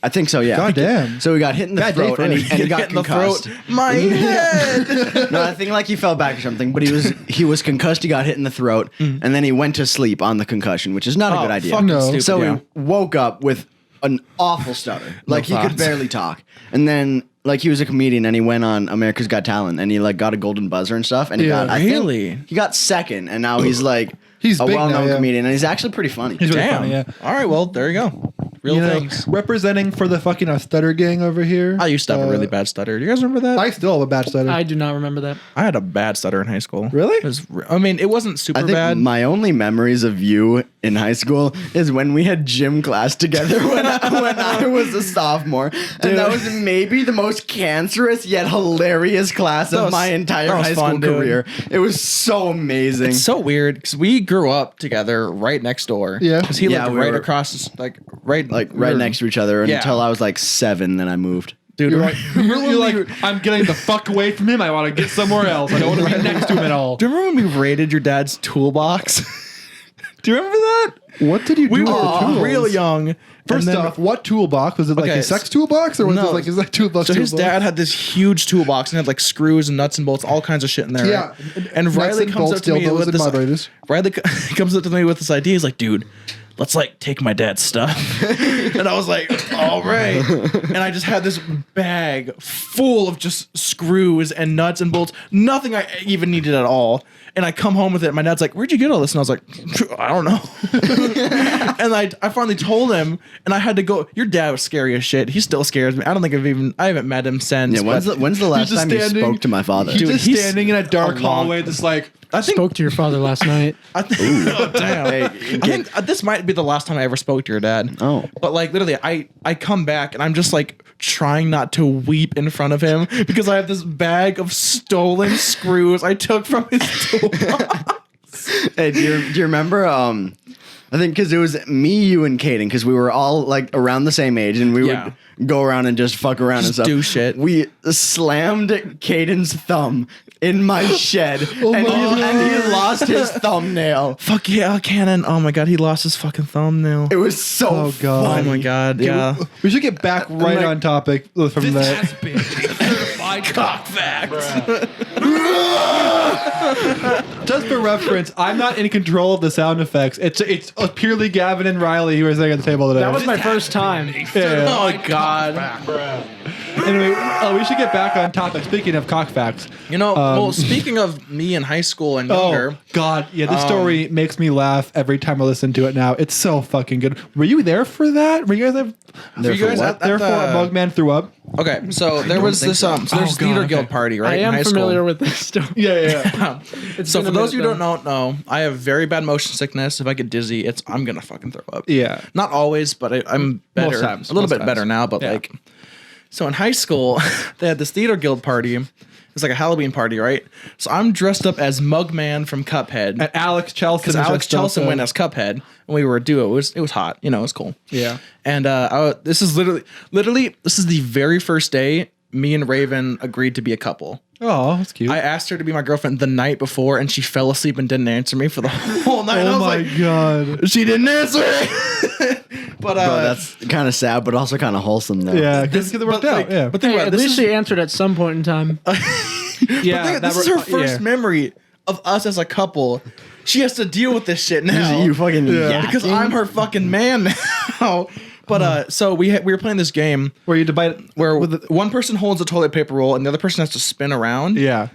I think so, yeah. God damn. So he got hit in the Bad day throat for and him. he got Hit in the concussed. throat. My head. No, I think like he fell back or something, but he was concussed, he got hit in the throat, and then he went to sleep on the concussion, which is not a good idea. fucking No. stupid, So yeah. he woke up with an awful stutter. Like he could thoughts. barely talk. And then like he was a comedian and he went on America's Got Talent and he like got a golden buzzer and stuff and he Yeah. got I think Really? he got second and now he's like He's a big now, well-known yeah. comedian and he's actually pretty funny. He's really Damn. funny, yeah. All right, well, there you go. Real You know, things. representing for the fucking stutter gang over here. I used to have a really bad stutter. Do you guys remember that? I still have a bad stutter. I do not remember that. I had a bad stutter in high school. Really? I mean, it wasn't super I think bad. my only memories of you in high school is when we had gym class together when I was a sophomore. And that was maybe the most cancerous yet hilarious class of my entire that was high school fun, dude. career. It was so amazing. It's so weird because we grew up together right next door. Yeah. because he Yeah, lived we right were- across, like right next to each other Yeah. until I was like 7, then I moved. Dude, You're like, I'm getting the fuck away from him. I want to get somewhere else. I don't want to be next to him at all. do you remember when we raided your dad's toolbox? Do you remember that? What did you do We with the were tools? real young. First and then- off, what toolbox? Was it like Okay, a sex toolbox or was no. it like, is that toolbox? So his toolbox? dad had this huge toolbox and had like screws and nuts and bolts, all kinds of shit in there. Yeah. right? And Nuts Riley and comes bolts, up to me dildos with and this. vibrators. Riley comes up to me with this idea. He's like, "Dude, let's like take my dad's stuff." And I was like, "All right." And I just had this bag full of just screws and nuts and bolts, nothing I even needed at all. And I come home with it. My dad's like, "Where'd you get all this?" And I was like, "I don't know." And I finally told him, and I had to go. Your dad was scary as shit. He still scares me. I don't think I haven't met him since. Yeah, but when's the last just time you standing- spoke to my father? He's Dude, just he's standing in a dark a long- hallway, just like, I think. Spoke to your father last night. I think. Oh, damn. Hey, I think this might be the last time I ever spoke to your dad. Oh. But like literally, I come back and I'm just like trying not to weep in front of him because I have this bag of stolen screws I took from his toolbox. Hey, do you remember? I think because it was me, you, and Caden, because we were all like around the same age, and we Yeah. would go around and just fuck around and Just stuff. do shit. We slammed Caden's thumb in my shed, and he lost his thumbnail. Fuck yeah, Cannon. Oh my god, he lost his fucking thumbnail. It was so Oh, God. Oh funny. my god, yeah. we should get back right like- on topic from This that. has been a certified cock fact. Just for reference, I'm not in control of the sound effects. It's purely Gavin and Riley who are sitting at the table today. That was my first time. Yeah. Oh god. Anyway, we should get back on topic. Speaking of cock facts. You know, well, speaking of me in high school and younger, Oh God, yeah, this story makes me laugh every time I listen to it now. It's so fucking good. Were you there for that? Were you guys there? Were you guys at There for the- Mugman threw up? okay, so there was this so there's this theater guild party, right? I in am high familiar school. with this story. Yeah. So been for a those of you who minute, don't know, I have very bad motion sickness. If I get dizzy, I'm gonna fucking throw up. Yeah. Not always, but I'm better. times, a little most bit times. better now, but Yeah. like, so in high school, they had this theater guild party. It's like a Halloween party, right? So I'm dressed up as Mugman from Cuphead And Alex Chelson. because Alex Chelson went as Cuphead, and we were a duo. It was hot, you know, it was cool. Yeah. And this is literally this is the very first day me and Raven agreed to be a couple. Oh, that's cute. I asked her to be my girlfriend the night before, and she fell asleep and didn't answer me for the whole night. I oh was my like, God. she didn't answer me. But Bro, that's kind of sad, but also kind of wholesome though. Yeah, because it worked but, out. like, Yeah. but think Hey, about it, at this least is she answered at some point in time. yeah, this is her first memory of us as a couple. She has to deal with this shit now. You fucking because I'm her fucking man now. But so we were playing this game Where you debate. where one person holds a toilet paper roll and the other person has to spin around. Yeah.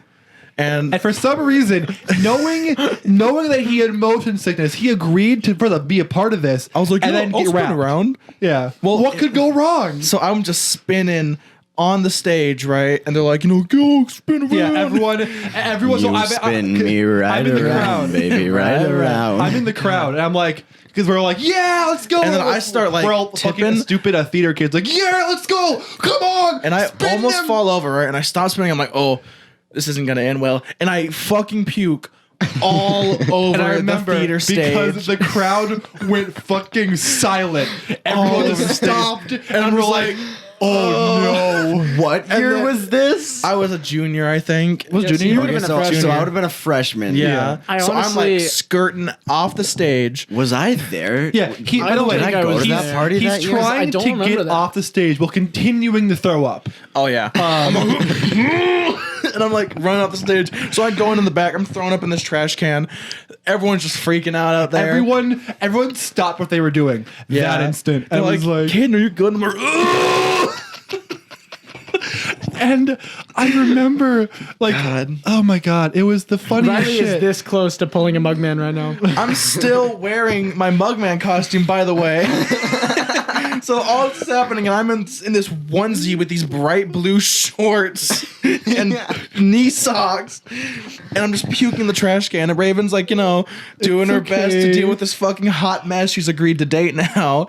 And For some reason, knowing that he had motion sickness, he agreed to be a part of this. I was like, and "Yeah, then I'll get spin wrapped. around." Yeah. Well, what could go wrong? So I'm just spinning on the stage, right? And they're like, go spin around. Yeah, everyone. So You spin me right I'm in the around, crowd. baby, right around. I'm in the crowd, and I'm like, because we're like, yeah, let's go. And then I start, like, we're all fucking tipping. stupid theater kids, like, yeah, let's go, come on. And I spin almost them. fall over, right? And I stop spinning. I'm like, oh, this isn't gonna end well. And I fucking puke all over And I remember the theater stage. because the crowd went fucking silent. Everyone over just the stage. stopped, and I'm we're just like, Oh no! What year was this? I was a junior, I think. Was Yeah, junior so you year? would've Okay, been a freshman. so I would have been a freshman. Yeah. I So I'm honestly- like skirting off the stage. Was I there? Yeah, he. I By the don't way, think I go was to that there. party he's that year? I trying don't to remember get that. off the stage while continuing to throw up. Oh yeah. And I'm like running off the stage. So I go in the back. I'm throwing up in this trash can. Everyone's just freaking out there. Everyone stopped what they were doing that instant. They're And was like, Caden, are you good? And I'm like, "Ugh." and I remember, like, God. oh my god, it was the funniest Riley shit. is this close to pulling a Mugman right now. I'm still wearing my Mugman costume, by the way. So all this is happening, and I'm in this onesie with these bright blue shorts and knee socks, and I'm just puking in the trash can. And Raven's like, doing her best to okay. deal with this fucking hot mess she's agreed to date now.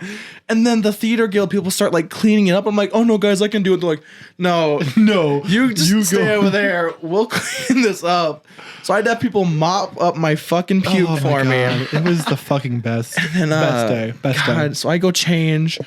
And then the theater guild people start like cleaning it up. I'm like, oh no, guys, I can do it. They're like, no, No, you just stay go. over there. We'll clean this up. So I'd have people mop up my fucking puke Oh my for me. God, it was the fucking best. And, best day. Best God, day. so I go change,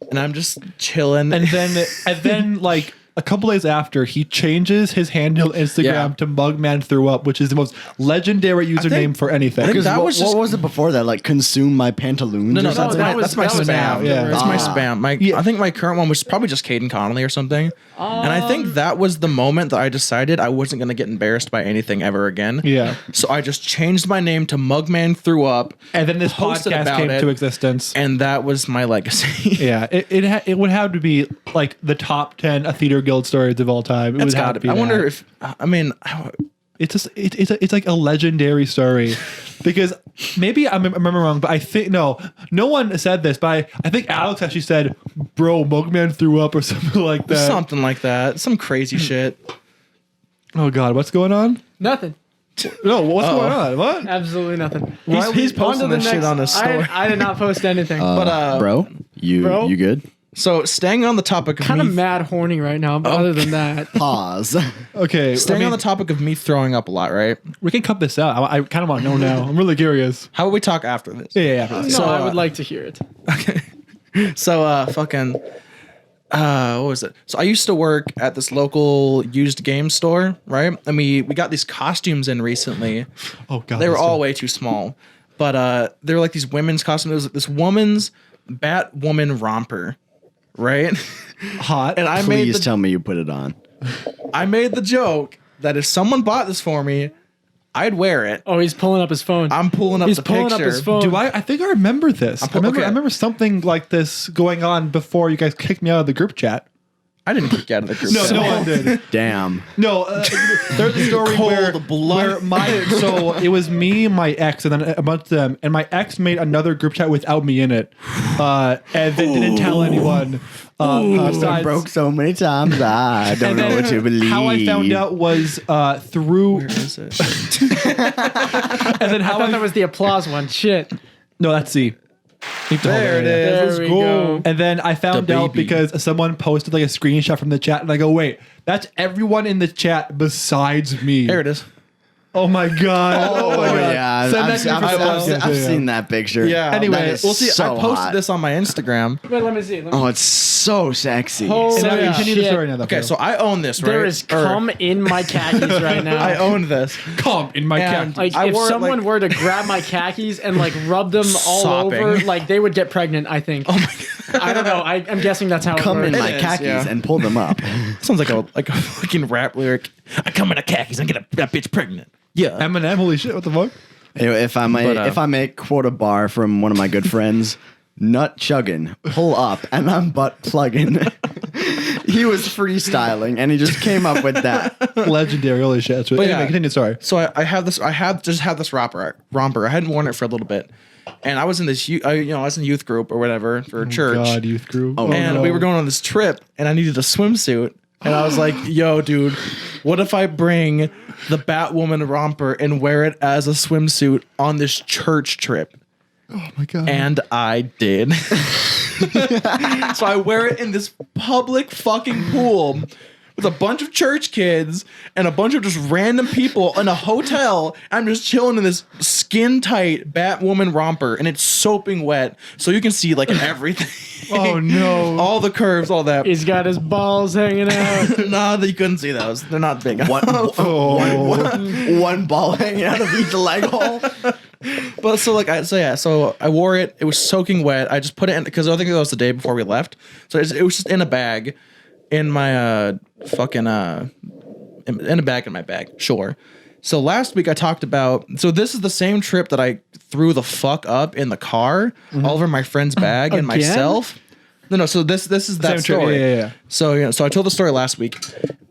and I'm just chilling. And then like a couple days after, he changes his handle on Instagram Yeah. to Mugman Threw Up, which is the most legendary username for anything. think Because that what, was just- what was it before that? Like consume my pantaloons? no, or that's something? that my was spam. afterwards. Yeah. That's my spam. Yeah. I think my current one was probably just Caden Connolly or something. And I think that was the moment that I decided I wasn't gonna get embarrassed by anything ever again. Yeah. So I just changed my name to Mugman Threw Up, And then this posted podcast about came it, to existence. and that was my legacy. Yeah, it would have to be like the top 10 theater guild stories of all time. It It's would have got to to be. be. I wonder that. if I mean. It's just it's like a legendary story because maybe I remember wrong, but I think no one said this, but I think Alex actually said, "Bro, Mugman threw up" or something like that. Something like that. Some crazy shit. Oh God, what's going on? Nothing. No, what's going on? What? Absolutely nothing. He's posting On to the this shit next- on his story. I did not post anything. Bro, you good? So staying on the topic of Kind of me, mad horny right now, but other than that, Pause. Okay, staying on the topic of me throwing up a lot, right? we can cut this out. I kind of want to know now. I'm really curious. How about we talk after this? Yeah. no, So, I would like to hear it. So what was it? So I used to work at this local used game store, right? And we got these costumes in recently. Oh God, They were this all stuff. way too small. But they were like these women's costumes. It was this woman's Batwoman romper, right? hot. And I made Please the tell me you put it on. joke that if someone bought this for me, I'd wear it. Oh, he's pulling up his phone. I'm pulling up He's the pulling picture. up his phone. Do I think I remember this. I okay. remember something like this going on before you guys kicked me out of the group chat. I didn't kick you out of the group. No, chat. no one did. Damn. No, there's a story Cold blood. so it was me, my ex, and then a bunch of them, and my ex made another group chat without me in it, and then didn't tell anyone. I've Besides- broke so many times. I don't and know then what to believe. How I found out was through, Where is it? and then I how thought that was the applause one. Shit. no, that's C. There it is. There Let's we go. go. And then I found The out baby. because someone posted like a screenshot from the chat, and I go, "Wait, that's everyone in the chat besides me." There it is. Oh my god! Oh, my god! Yeah, Send that to me for Sal. I've seen that picture. Yeah. Anyway, That is Well, see, so I posted hot. this on my Instagram. Wait, let me see. Let me Oh, it's so sexy. Holy And now Yeah. continue the Shit. story now. Okay, so I own this, right? There is cum in my khakis right now. I own this. come in my And cat. Like I if wore it, someone like- were to grab my khakis and like rub them all Sopping. over, like they would get pregnant. I think. Oh my god! I don't know. I'm guessing that's how Come it in works. my is, khakis yeah. and pull them up. Sounds like a fucking rap lyric. I come in a khakis and get that bitch pregnant. Yeah. Eminem, holy shit! What the fuck? Anyway, if I may quote a bar from one of my good friends, nut chugging, pull up, and I'm butt plugging. He was freestyling, and he just came up with that. Legendary, holy shit! That's what, anyway, yeah. continue. Sorry. So I have this. I have this romper. I hadn't worn it for a little bit, and I was in this. I was in youth group or whatever for church. God, youth group. Oh, And no. we were going on this trip, and I needed a swimsuit. And I was like, yo, dude, what if I bring the Batwoman romper and wear it as a swimsuit on this church trip? Oh my god. And I did. So I wear it in this public fucking pool with a bunch of church kids and a bunch of just random people in a hotel. I'm just chilling in this skin tight Batwoman romper, and it's soaping wet, so you can see like everything. Oh no. All the curves, all that. He's got his balls hanging out. No, you couldn't see those. They're not big. One ball hanging out of each leg hole. But so I wore it. It was soaking wet. I just put it in because I think it was the day before we left. So it was just in a bag, in my in a bag in my bag. Sure. So last week I talked about. So this is the same trip that I threw the fuck up in the car, all over my friend's bag and Again? myself. No. So this is that Same trip, story. yeah. So so I told the story last week.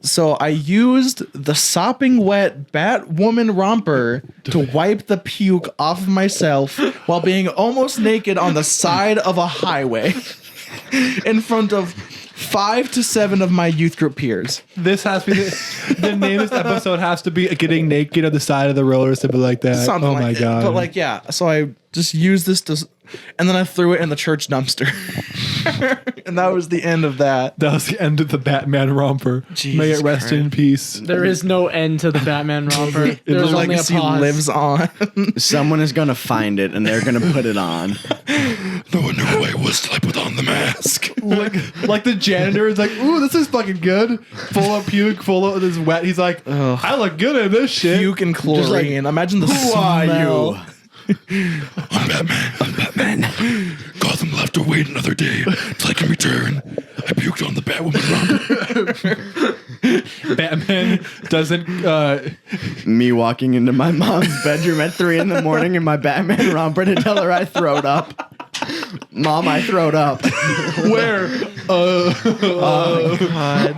So I used the sopping wet Batwoman romper to wipe the puke off of myself while being almost naked on the side of a highway in front of 5 to 7 of my youth group peers. This has to be the name of this episode has to be getting naked on the side of the road or something like that. Something oh like my that. god. But like, yeah. So I just used this to, and then I threw it in the church dumpster. And that was the end of that. That was the end of the Batman romper. Jesus May it rest Christ. in peace. There is no end to the Batman romper. The There's only a legacy pause. lives on. Someone is gonna find it and they're gonna put it on. No one knew who I was till I put on the mask. like the janitor is like, ooh, this is fucking good. Full of puke, full of this wet. He's like, I look good in this shit. Puke and chlorine. Imagine the Who are smell. you? I'm Batman. Gotham will have to wait another day till I can return. I puked on the Batwoman romper. Batman doesn't. Me walking into my mom's bedroom at 3 in the morning in my Batman romper to tell her I throwed up. Mom, I throwed up. Where?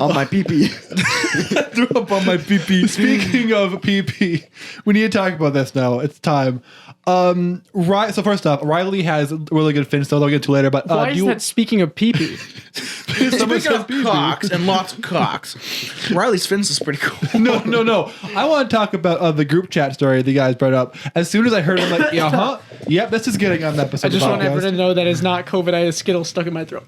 On my pee-pee. Threw up on my PP. Speaking of PP, we need to talk about this now. It's time. So first off, Riley has really good fins, so I'll get to later. But Why is that speaking of pee-pee? Speaking of cocks and lots of cocks, Riley's fins is pretty cool. No. I want to talk about the group chat story the guys brought up. As soon as I heard it, I'm like, yep, this is getting on the episode. I just of the want everyone podcast. to know that it's not COVID. I have Skittles stuck in my throat.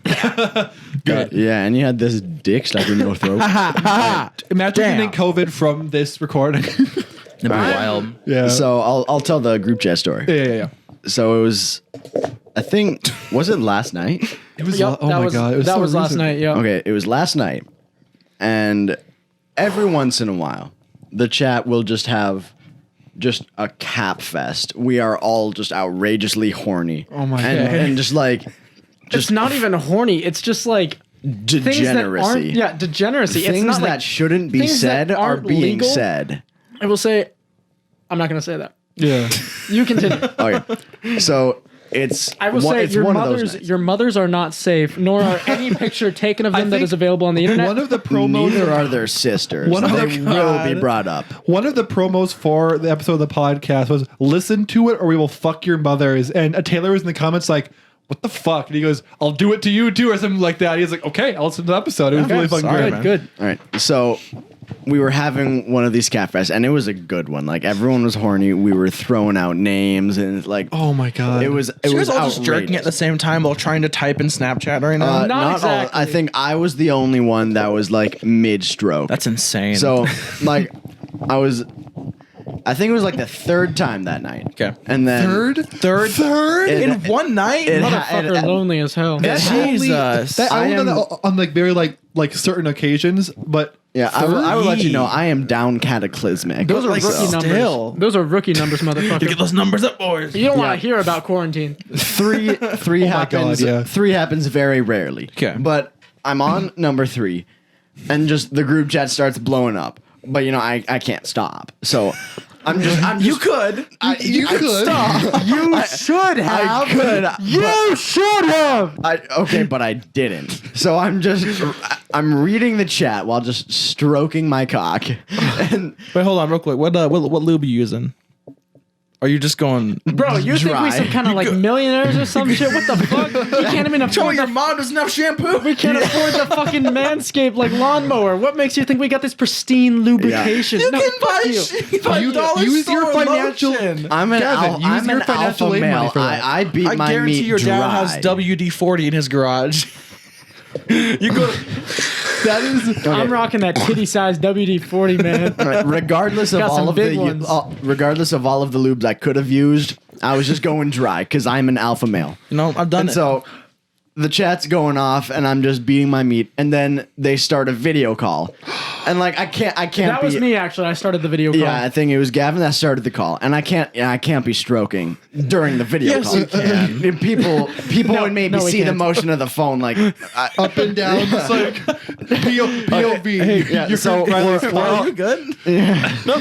Good. Yeah, and you had this dick stuck in your throat. Imagine Damn. getting COVID from this recording. That'd be wild. yeah. So I'll tell the group chat story. Yeah. So it was, I think, was it last night? It was. Yep, Oh my god! It was that so was last recent. night. Yeah. Okay, it was last night. And every once in a while, the chat will just have just a cap fest. We are all just outrageously horny. Oh my and, God. And just like, It's not even horny. It's just like things that aren't. degeneracy. Yeah, degeneracy. Things it's not that like shouldn't be things that said are aren't being legal. said. I will say. I'm not going to say that. Yeah. You continue. Okay, so it's I will one- say it's your one of those mothers nights. your mothers are not safe, nor are any picture taken of them that think is available on the internet. One of the promos. Neither are their sisters. One of they the- will be brought up. One of the promos for the episode of the podcast was "Listen to it, or we will fuck your mothers." And Taylor was in the comments like, "What the fuck?" And he goes, "I'll do it to you too," or something like that. He's like, "Okay, I'll listen to the episode." It was really fucking sorry, great. man. Good. All right, so we were having one of these cat fests, and it was a good one. Like everyone was horny. We were throwing out names, and like, Oh my god! it was So you was guys all just jerking at the same time while trying to type in Snapchat right now? Not exactly. all. I think I was the only one that was like mid-stroke. That's insane. So like, I think it was like the third time that night. Okay. And then third It- in one night? it- Motherfucker, lonely as hell. That's Jesus. only, that I I only done am- that on like very like certain occasions, but yeah, I will let you know I am down cataclysmic. Those are Like, rookie still. numbers. Those are rookie numbers, motherfucker. Get those numbers up, boys. You don't want to hear about quarantine. three my happens. God, yeah. Three happens very rarely. 'Kay. But I'm on number 3, and just the group chat starts blowing up. But you know I can't stop. So I'm just You could. you could. stop. You should I could. You should have. Okay, but I didn't. So I'm reading the chat while just stroking my cock. And Wait, hold on real quick. What lube are you using? Are you just going... Bro, you think Dry. we some kind of like millionaires or some shit? What the fuck? We can't even afford the mom doesn't have shampoo. we can't afford the fucking Manscaped like lawnmower. What makes you think we got this pristine lubrication? No, fuck you. Use your financial. I'm an, Gavin, use I'm your an financial alpha aid money male. for that. I beat I my guarantee meat your dad dry. has WD-40 in his garage. You go... That is. I'm rocking that kitty-sized WD-40, man. Right, regardless of Got some all of big the ones. regardless of all of the lubes I could have used, I was just going dry because I'm an alpha male. No, I've done And it. so the chat's going off and I'm just beating my meat, and then they start a video call, and like I can't. That was me actually. I started the video call. Yeah, I think it was Gavin that started the call, and I can't be stroking during the video Yes, call. you can. People would maybe no, we see the can't. motion of the phone, like Up and down. It's like POV. yeah. You're So Are you good?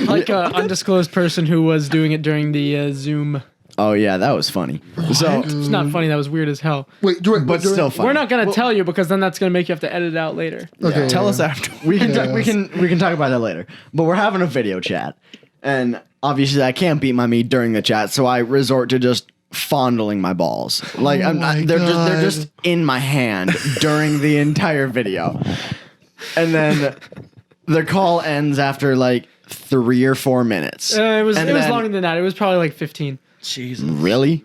Like an undisclosed person who was doing it during the Zoom. oh yeah, that was funny. So, It's not funny. That was weird as hell. Wait, but still funny. We're not gonna tell you because then that's gonna make you have to edit it out later. Okay. Tell us after. we can talk about that later. But we're having a video chat, and obviously I can't beat my meat during the chat, so I resort to just fondling my balls. Like they're just in my hand during the entire video, and then the call ends after like 3 or 4 minutes. It was And it was then- longer than that. It was probably like 15. Jesus. Really?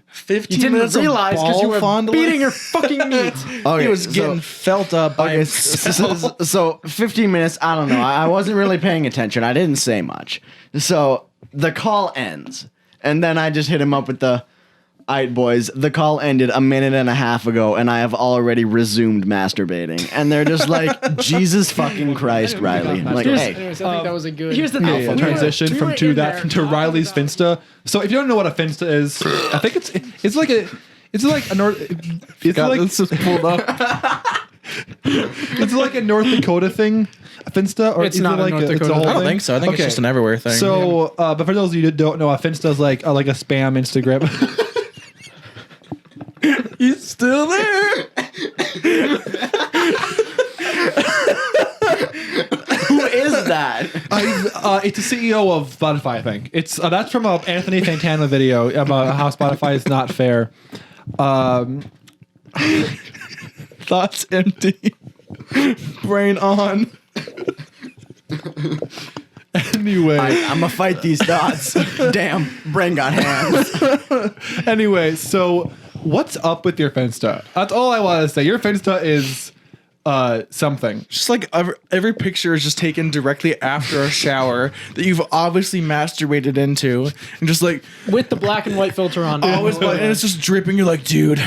15 You minutes didn't of realize because you ball were fondling? beating your fucking meat. Okay, He was getting felt up by Okay, himself. so 15 minutes, I don't know. I wasn't really paying attention. I didn't say much. So the call ends. And then I just hit him up with the, all right, boys, the call ended a minute and a half ago, and I have already resumed masturbating. And they're just like, Jesus fucking Christ, Riley. Like, hey. Anyways, I think that was a good. Here's the Yeah, thing. yeah, We were- transition we from were to in that there to Riley's talking Finsta. So if you don't know what a Finsta is, I think it's like a North. It's God, like this is pulled up. it's like a North Dakota thing. A Finsta, or It's is not it a like North it's Dakota a whole thing. I don't thing? think so. I think Okay. it's just an everywhere thing. So, but for those of you that don't know, a Finsta is like a spam Instagram. He's still there. Who is that? It's the CEO of Spotify, I think. It's that's from a Anthony Fantana video about how Spotify is not fair. Thoughts empty. Brain on. Anyway, I'm going to fight these thoughts. Damn, brain got hands. anyway, so what's up with your Finsta? That's all I want to say. Your Finsta is something. Just like every picture is just taken directly after a shower that you've obviously masturbated into, and just like with the black and white filter on. always, and it's just dripping. You're like, dude,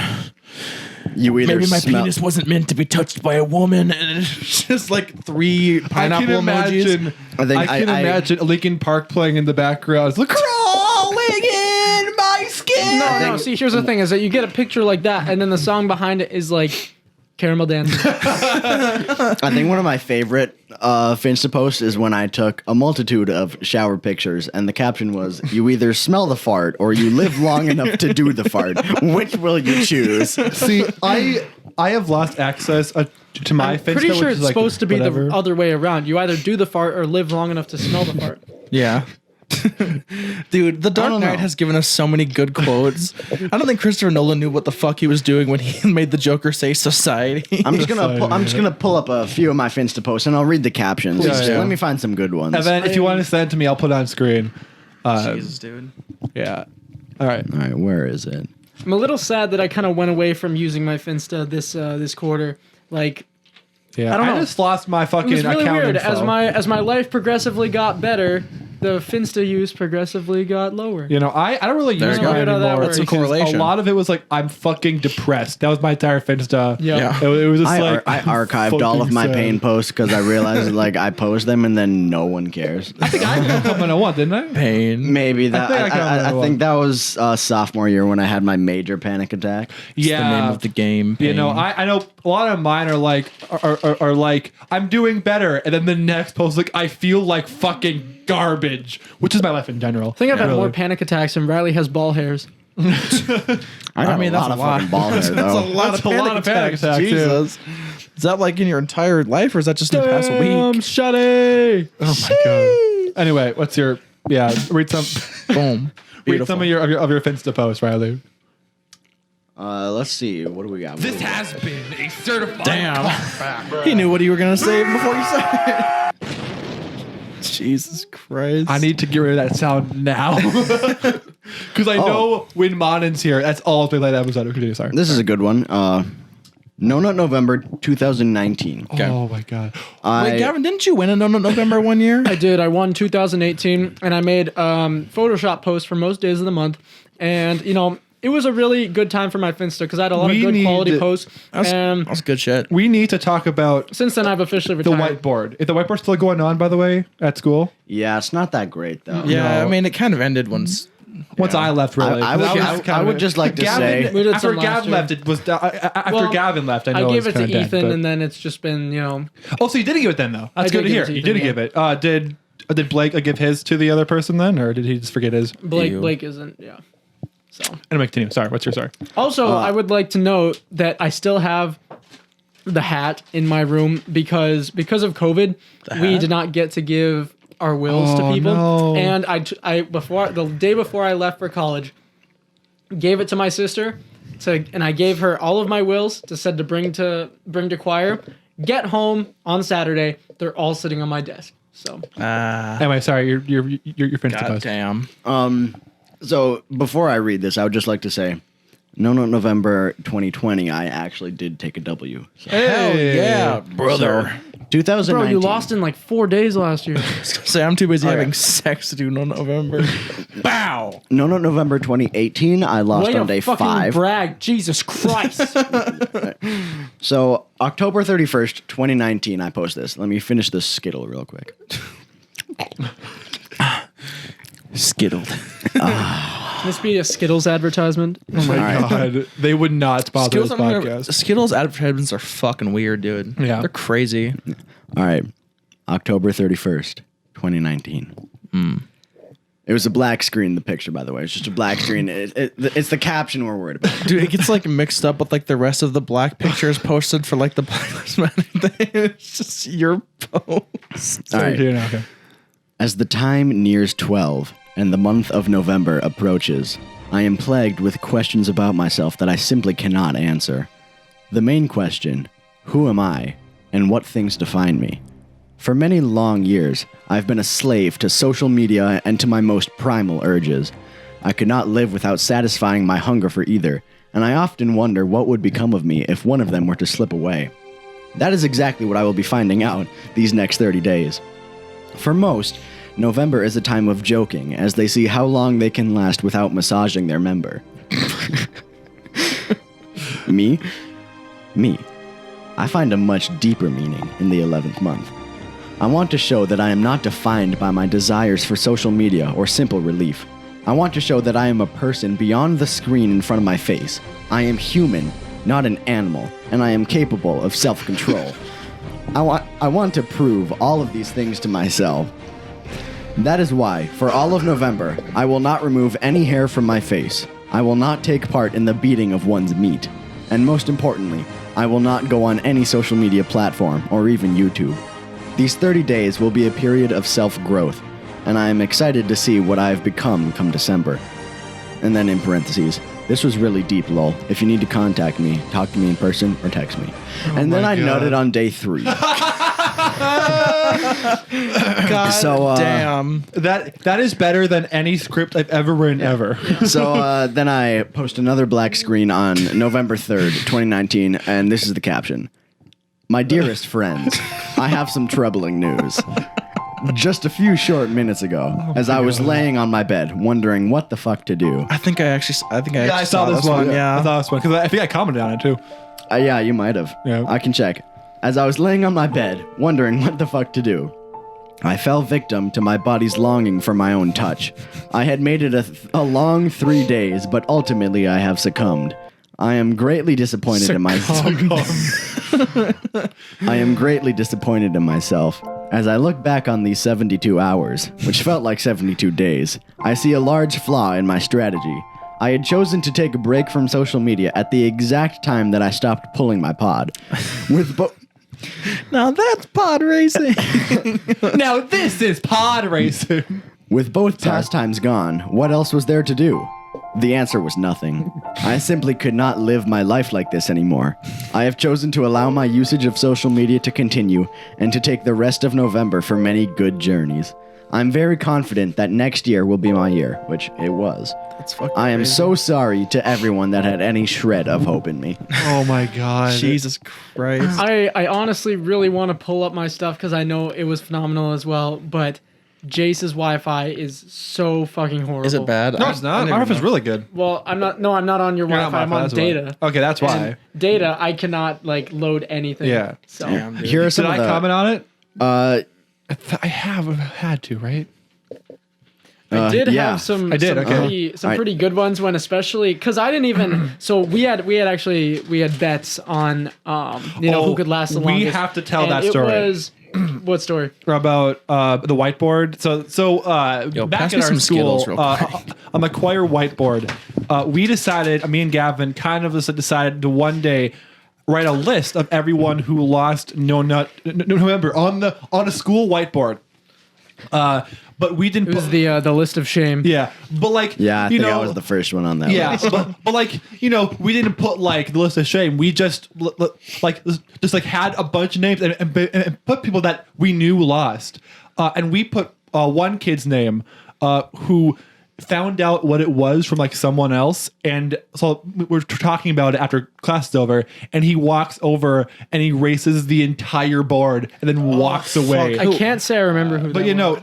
You either maybe my smell- penis wasn't meant to be touched by a woman, and it's just like 3 pineapple I can emojis. imagine. I think I can imagine Linkin Park playing in the background. It's like crawling in my skin. No. See, here's the thing: is that you get a picture like that, and then the song behind it is like caramel dancing. I think one of my favorite Finsta posts is when I took a multitude of shower pictures, and the caption was, "You either smell the fart or you live long enough to do the fart. Which will you choose?" See, I have lost access to my Finsta. Pretty sure which it's is like supposed to be whatever. the other way around. You either do the fart or live long enough to smell the fart. Yeah. Dude, The Dark don't Knight know. has given us so many good quotes. I don't think Christopher Nolan knew what the fuck he was doing when he made the Joker say society. I'm just gonna pull up a few of my Finsta posts, and I'll read the captions. Please do. Let me find some good ones. And then if you want to send it to me, I'll put it on screen. Jesus, dude. Yeah. All right. All right, where is it? I'm a little sad that I kind of went away from using my Finsta this quarter. Like, Yeah. I don't know. just lost my fucking it was really account weird. info. As my life progressively got better, the Finsta use progressively got lower. You know, I don't really There use you go. mine Weird how that anymore. works. That's a because correlation. A lot of it was like, I'm fucking depressed. That was my entire Finsta. Yeah. It was just I like archived all of fucking my sad. pain posts because I realized like I post them and then no one cares. I think I got something I want, didn't I? Pain. Maybe that. think I got I another think that was sophomore year when I had my major panic attack. It's the name of the game. You know, Pain. I know a lot of mine are like are like I'm doing better, and then the next post like I feel like fucking garbage, which is my life in general. I think I've had Really. more panic attacks, and Riley has ball hairs. I mean, that's a lot a of lot. fucking ball hair That's though. a lot That's a lot of panic attacks, too. Jesus. Is that like in your entire life, or is that just in the past week? Shutty. Oh my god. Anyway, what's your read some Boom. read some of your Finsta posts, Riley. Let's see. What do we got? This has been a certified Damn. He knew what you were gonna say before you said it. Jesus Christ. I need to get rid of that sound now. Because I know when Manan's here, that's all they play that episode. Continue, sorry. This is a good one. No Nut November 2019. Okay. Oh my god. Wait, Gavin, didn't you win in November one year? I did. I won 2018, and I made Photoshop posts for most days of the month. And it was a really good time for my Finsta because I had a lot of We good quality need- posts. And That's good shit. We need to talk about since then, I've officially the retired. whiteboard. Is the whiteboard still going on, by the way, at school? Yeah, it's not that great though. Yeah, No. I mean, it kind of ended once. Once I left, really. I would- 'cause I would just like to say- We did after some last Gavin year. left, it was after Well, Gavin left. I know I gave was it to kinda Ethan, dead, and then it's just been, oh, so you did give it then, though. That's I good did to give hear. it to You Ethan, did yeah. give it. Did Blake give his to the other person then, or did he just forget his? Blake isn't, yeah. So Anyway, continue. Sorry. What's your sorry? also, I would like to note that I still have the hat in my room because of COVID, we did not get to give our wills to Oh, people, no. and the day before I left for college, gave it to my sister, and I gave her all of my wills said to bring to choir. Get home on Saturday, they're all sitting on my desk. So Anyway, sorry. You're finished the God post. damn. So before I read this, I would just like to say, No Nut November 2020, I actually did take a W. So, Hell yeah, brother. 2019. bro, you lost in like 4 days last year. Say I'm too busy Okay. having sex to do no November. Bow. No Nut November 2018, I lost Way on to day fucking 5. brag, Jesus Christ! So October 31st, 2019, I post this. Let me finish this Skittle real quick. Skittled. Can this be a Skittles advertisement? Oh my god, they would not sponsor this podcast. Skittles advertisements are fucking weird, dude. Yeah. They're crazy. All right. October 31st, 2019. It was a black screen, the picture, by the way. It's just a black screen. It's the caption we're worried about. Dude, it gets like mixed up with like the rest of the black pictures posted for like the Black Lives Matter thing. It's just your post. All right. Okay. As the time nears 12 and the month of November approaches, I am plagued with questions about myself that I simply cannot answer. The main question, who am I, and what things define me? For many long years, I've been a slave to social media and to my most primal urges. I could not live without satisfying my hunger for either, and I often wonder what would become of me if one of them were to slip away. That is exactly what I will be finding out these next 30 days. For most, November is a time of joking as they see how long they can last without massaging their member. Me? I find a much deeper meaning in the 11th month. I want to show that I am not defined by my desires for social media or simple relief. I want to show that I am a person beyond the screen in front of my face. I am human, not an animal, and I am capable of self-control. I want to prove all of these things to myself. That is why, for all of November, I will not remove any hair from my face. I will not take part in the beating of one's meat. And most importantly, I will not go on any social media platform or even YouTube. These 30 days will be a period of self-growth, and I am excited to see what I have become come December. And then in parentheses, this was really deep, lol. If you need to contact me, talk to me in person or text me. And then I God. nutted on day 3. God So, damn. That is better than any script I've ever written ever. So then I post another black screen on November 3rd, 2019, and this is the caption. My dearest friends, I have some troubling news. Just a few short minutes ago, as I was laying on my bed, wondering what the fuck to do. I think I actually Yeah, I saw this one. Yeah. I saw this one because I think I commented on it too. Yeah, you might have. Yeah. I can check. As I was laying on my bed, wondering what the fuck to do, I fell victim to my body's longing for my own touch. I had made it a long 3 days, but ultimately I have succumbed. I am greatly disappointed in myself. I am greatly disappointed in myself. As I look back on these 72 hours, which felt like 72 days, I see a large flaw in my strategy. I had chosen to take a break from social media at the exact time that I stopped pulling my pod. Now that's pod racing. Now this is pod racing. With both pastimes gone, what else was there to do? The answer was nothing. I simply could not live my life like this anymore. I have chosen to allow my usage of social media to continue and to take the rest of November for many good journeys. I'm very confident that next year will be my year, which it was. That's fucking I am crazy. so sorry to everyone that had any shred of hope in me. Oh my god. Jesus Christ. I honestly really want to pull up my stuff because I know it was phenomenal as well, but Jace's Wi-Fi is so fucking horrible. Is it bad? No, it's not. My Wi-Fi's really good. Well, I'm not. No, I'm not on your You're not Wi-Fi. I'm on that's why. data. Okay, that's why. And data, I cannot like load anything. Yeah. So Damn, dude. Here are some Did of I the, comment on it? Uh, I have had to, right? I did yeah. have some. I did, Some, okay. pretty good ones when, especially because I didn't even. So we had bets on who could last the we longest. have to tell And that it story. was what story? About the whiteboard. So back pass in me our some school, Skittles real quick. on the choir whiteboard, we decided, me and Gavin kind of just decided to one day write a list of everyone who lost No Nut November on a school whiteboard. But we didn't It was put, the list of shame. yeah, but like yeah, I you think know, I was the first one on that. yeah, list. but like we didn't put like the list of shame. We just had a bunch of names and put people that we knew lost, and we put one kid's name who found out what it was from like someone else, and so we're talking about it after class is over, and he walks over and he erases the entire board and then walks away. I can't say I remember who. But that you know,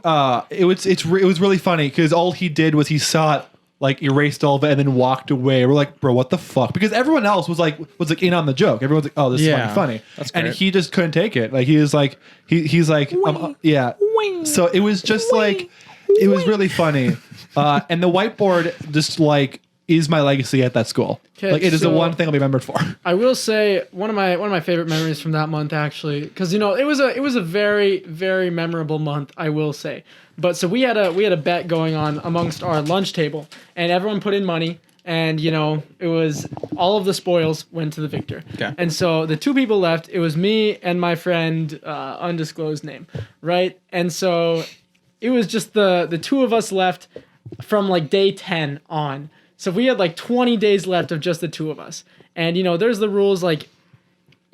was. it was really funny because all he did was he saw it, like erased all of it and then walked away. We're like, bro, what the fuck? Because everyone else was like in on the joke. Everyone's like, oh, this Yeah, is funny. that's And great. he just couldn't take it. Like he was like he's like yeah. So it was just like it was really funny. And the whiteboard just like is my legacy at that school. Okay, Like it is the so- one thing I'll be remembered for. I will say one of my favorite memories from that month actually, because it was a very very memorable month. I will say, but so we had a bet going on amongst our lunch table, and everyone put in money, and it was all of the spoils went to the victor. Okay. And so the two people left, it was me and my friend, undisclosed name, right? And so it was just the two of us left from like day 10 on. So we had like 20 days left of just the two of us. And there's the rules like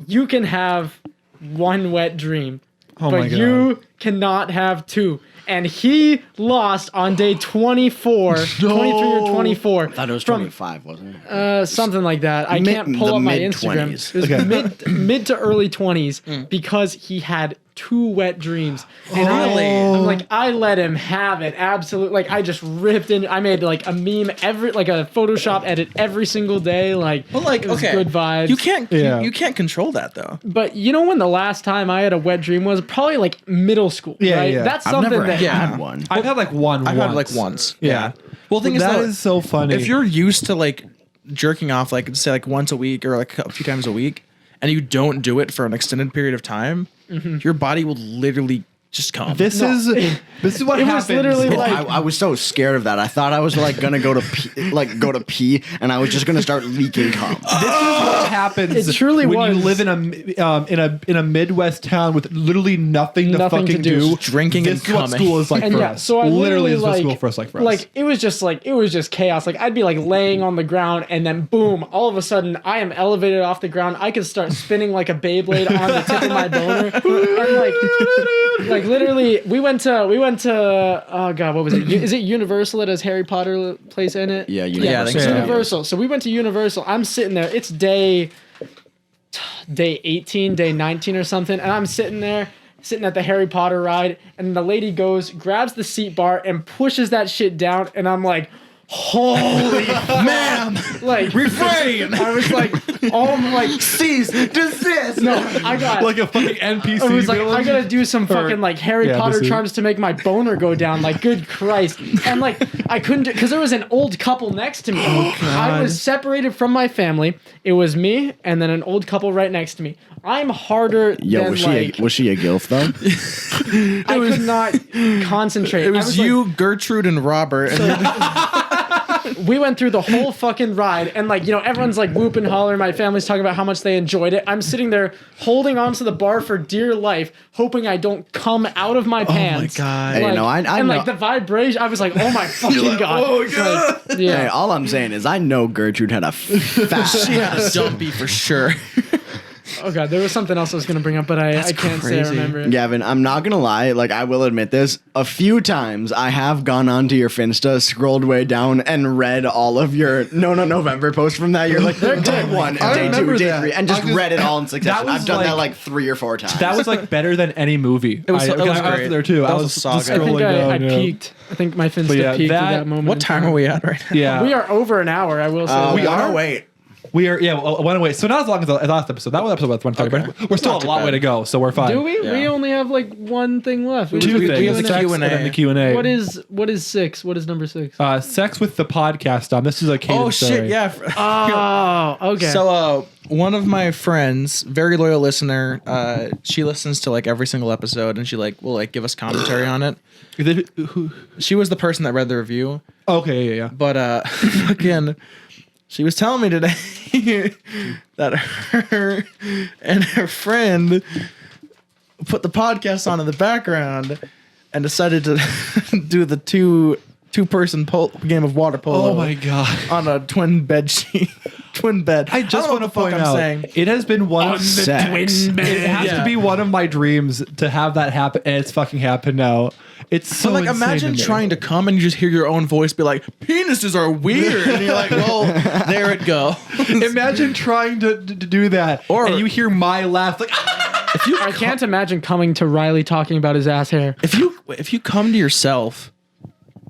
you can have one wet dream, Oh my but God. you cannot have two. And he lost on day 24, 23 or 24. I thought it was from 25, wasn't it? something like that. I can't pull the up my mid-20s. Instagram. It was mid to early 20s because he had two wet dreams. And I'm like, I let him have it. Absolutely. Like I just ripped in. I made like a meme like a Photoshop edit every single day. Like, But like, it was okay, good vibes. You can't. Yeah. You can't control that though. But you know when the last time I had a wet dream was? Probably like middle school. Yeah, right? yeah. That's I've something never that had one. I've had like one. I've had like once. Yeah. Well, the thing is That though, is so funny. if you're used to like jerking off, like say like once a week or like a few times a week, and you don't do it for an extended period of time, your body will literally just come. this is what It was happens. literally Well, like- I was so scared of that. I thought I was like gonna go to pee, and I was just gonna start leaking cum. This is what happens. It truly when was. you live in a Midwest town with literally nothing to Nothing to fucking do. do. Just drinking This and is what coming. school is like And for yeah, us. so I literally is what like, school for us like for us. Like it was just chaos. Like I'd be like laying on the ground, and then boom, all of a sudden I am elevated off the ground. I could start spinning like a Beyblade on the tip of my boner, and like literally we went to oh god, what was it? Is it Universal that has Harry Potter place in it? Yeah, Yeah, I think It's so. Universal. So we went to Universal. I'm sitting there. It's day 18, day 19 or something, and I'm sitting there. Sitting at the Harry Potter ride, and the lady grabs the seat bar and pushes that shit down, and I'm like, holy ma'am, like Refrain! I was like, oh my, Cease, desist. no, I got like a fucking NPC. I was like, villain. I gotta do some fucking like Harry yeah, Potter this is- charms to make my boner go down. Like, good Christ! And like, I couldn't do because there was an old couple next to me. I was separated from my family. It was me and then an old couple right next to me. I'm harder Yo, than was she a gilf though? I could not concentrate. It was I you, Gertrude, and Robert. And like, we went through the whole fucking ride, and like everyone's like whooping, hollering. My family's talking about how much they enjoyed it. I'm sitting there holding onto the bar for dear life, hoping I don't come out of my pants. God. Hey, Like, you know, I and know. like the vibration, I was like, oh my fucking god. oh, God. Like, yeah. Hey, all I'm saying is I know Gertrude had a fat. yeah, dumpy for sure. Oh god, there was something else I was gonna bring up, but I can't say I crazy. remember it. Gavin, I'm not gonna lie. Like, I will admit this. A few times I have gone onto your Finsta, scrolled way down, and read all of your No Nut November posts from that. You're like, day 1, I day 2, remember day that. 3, and just I just- read it all in succession. was I've done that like- like 3 or 4 times. That was like better than any movie. It was I was great. there too. That I was was a saga. just I think scrolling I down, yeah. peaked. I think my Finsta yeah, peaked at that- that moment. What in time are we at right now? Yeah, We are over an hour. I will say. we that. are? Wait. We are. Yeah, one away. So not as long as the last episode. That was episode 130. Okay. But we're still a long way to go, so we're fine. Do we? Yeah. We only have like one thing left. Two We things. have the Sex Q&A. and then the Q&A. What is 6? What is number 6? Sex with the podcast? This is a Caden Oh story. shit! Yeah. Oh, okay. So, one of my friends, very loyal listener, she listens to like every single episode, and she like will like give us commentary on it. She was the person that read the review, Okay, yeah. but fucking, she was telling me today that her and her friend put the podcast on in the background and decided to do the two-person game of water polo. Oh my god. On a twin bed sheet. Twin bed. I just want to point I'm out, saying. it has been one of Sex. It has to be one of my dreams to have that happen, and it's fucking happened now. It's so So like insane imagine to me. trying to come and you just hear your own voice be like, penises are weird. And you're like, well, there it go. Imagine trying to do that, Or- and you hear my laugh like. I can't imagine coming to Riley talking about his ass hair. If you come to yourself.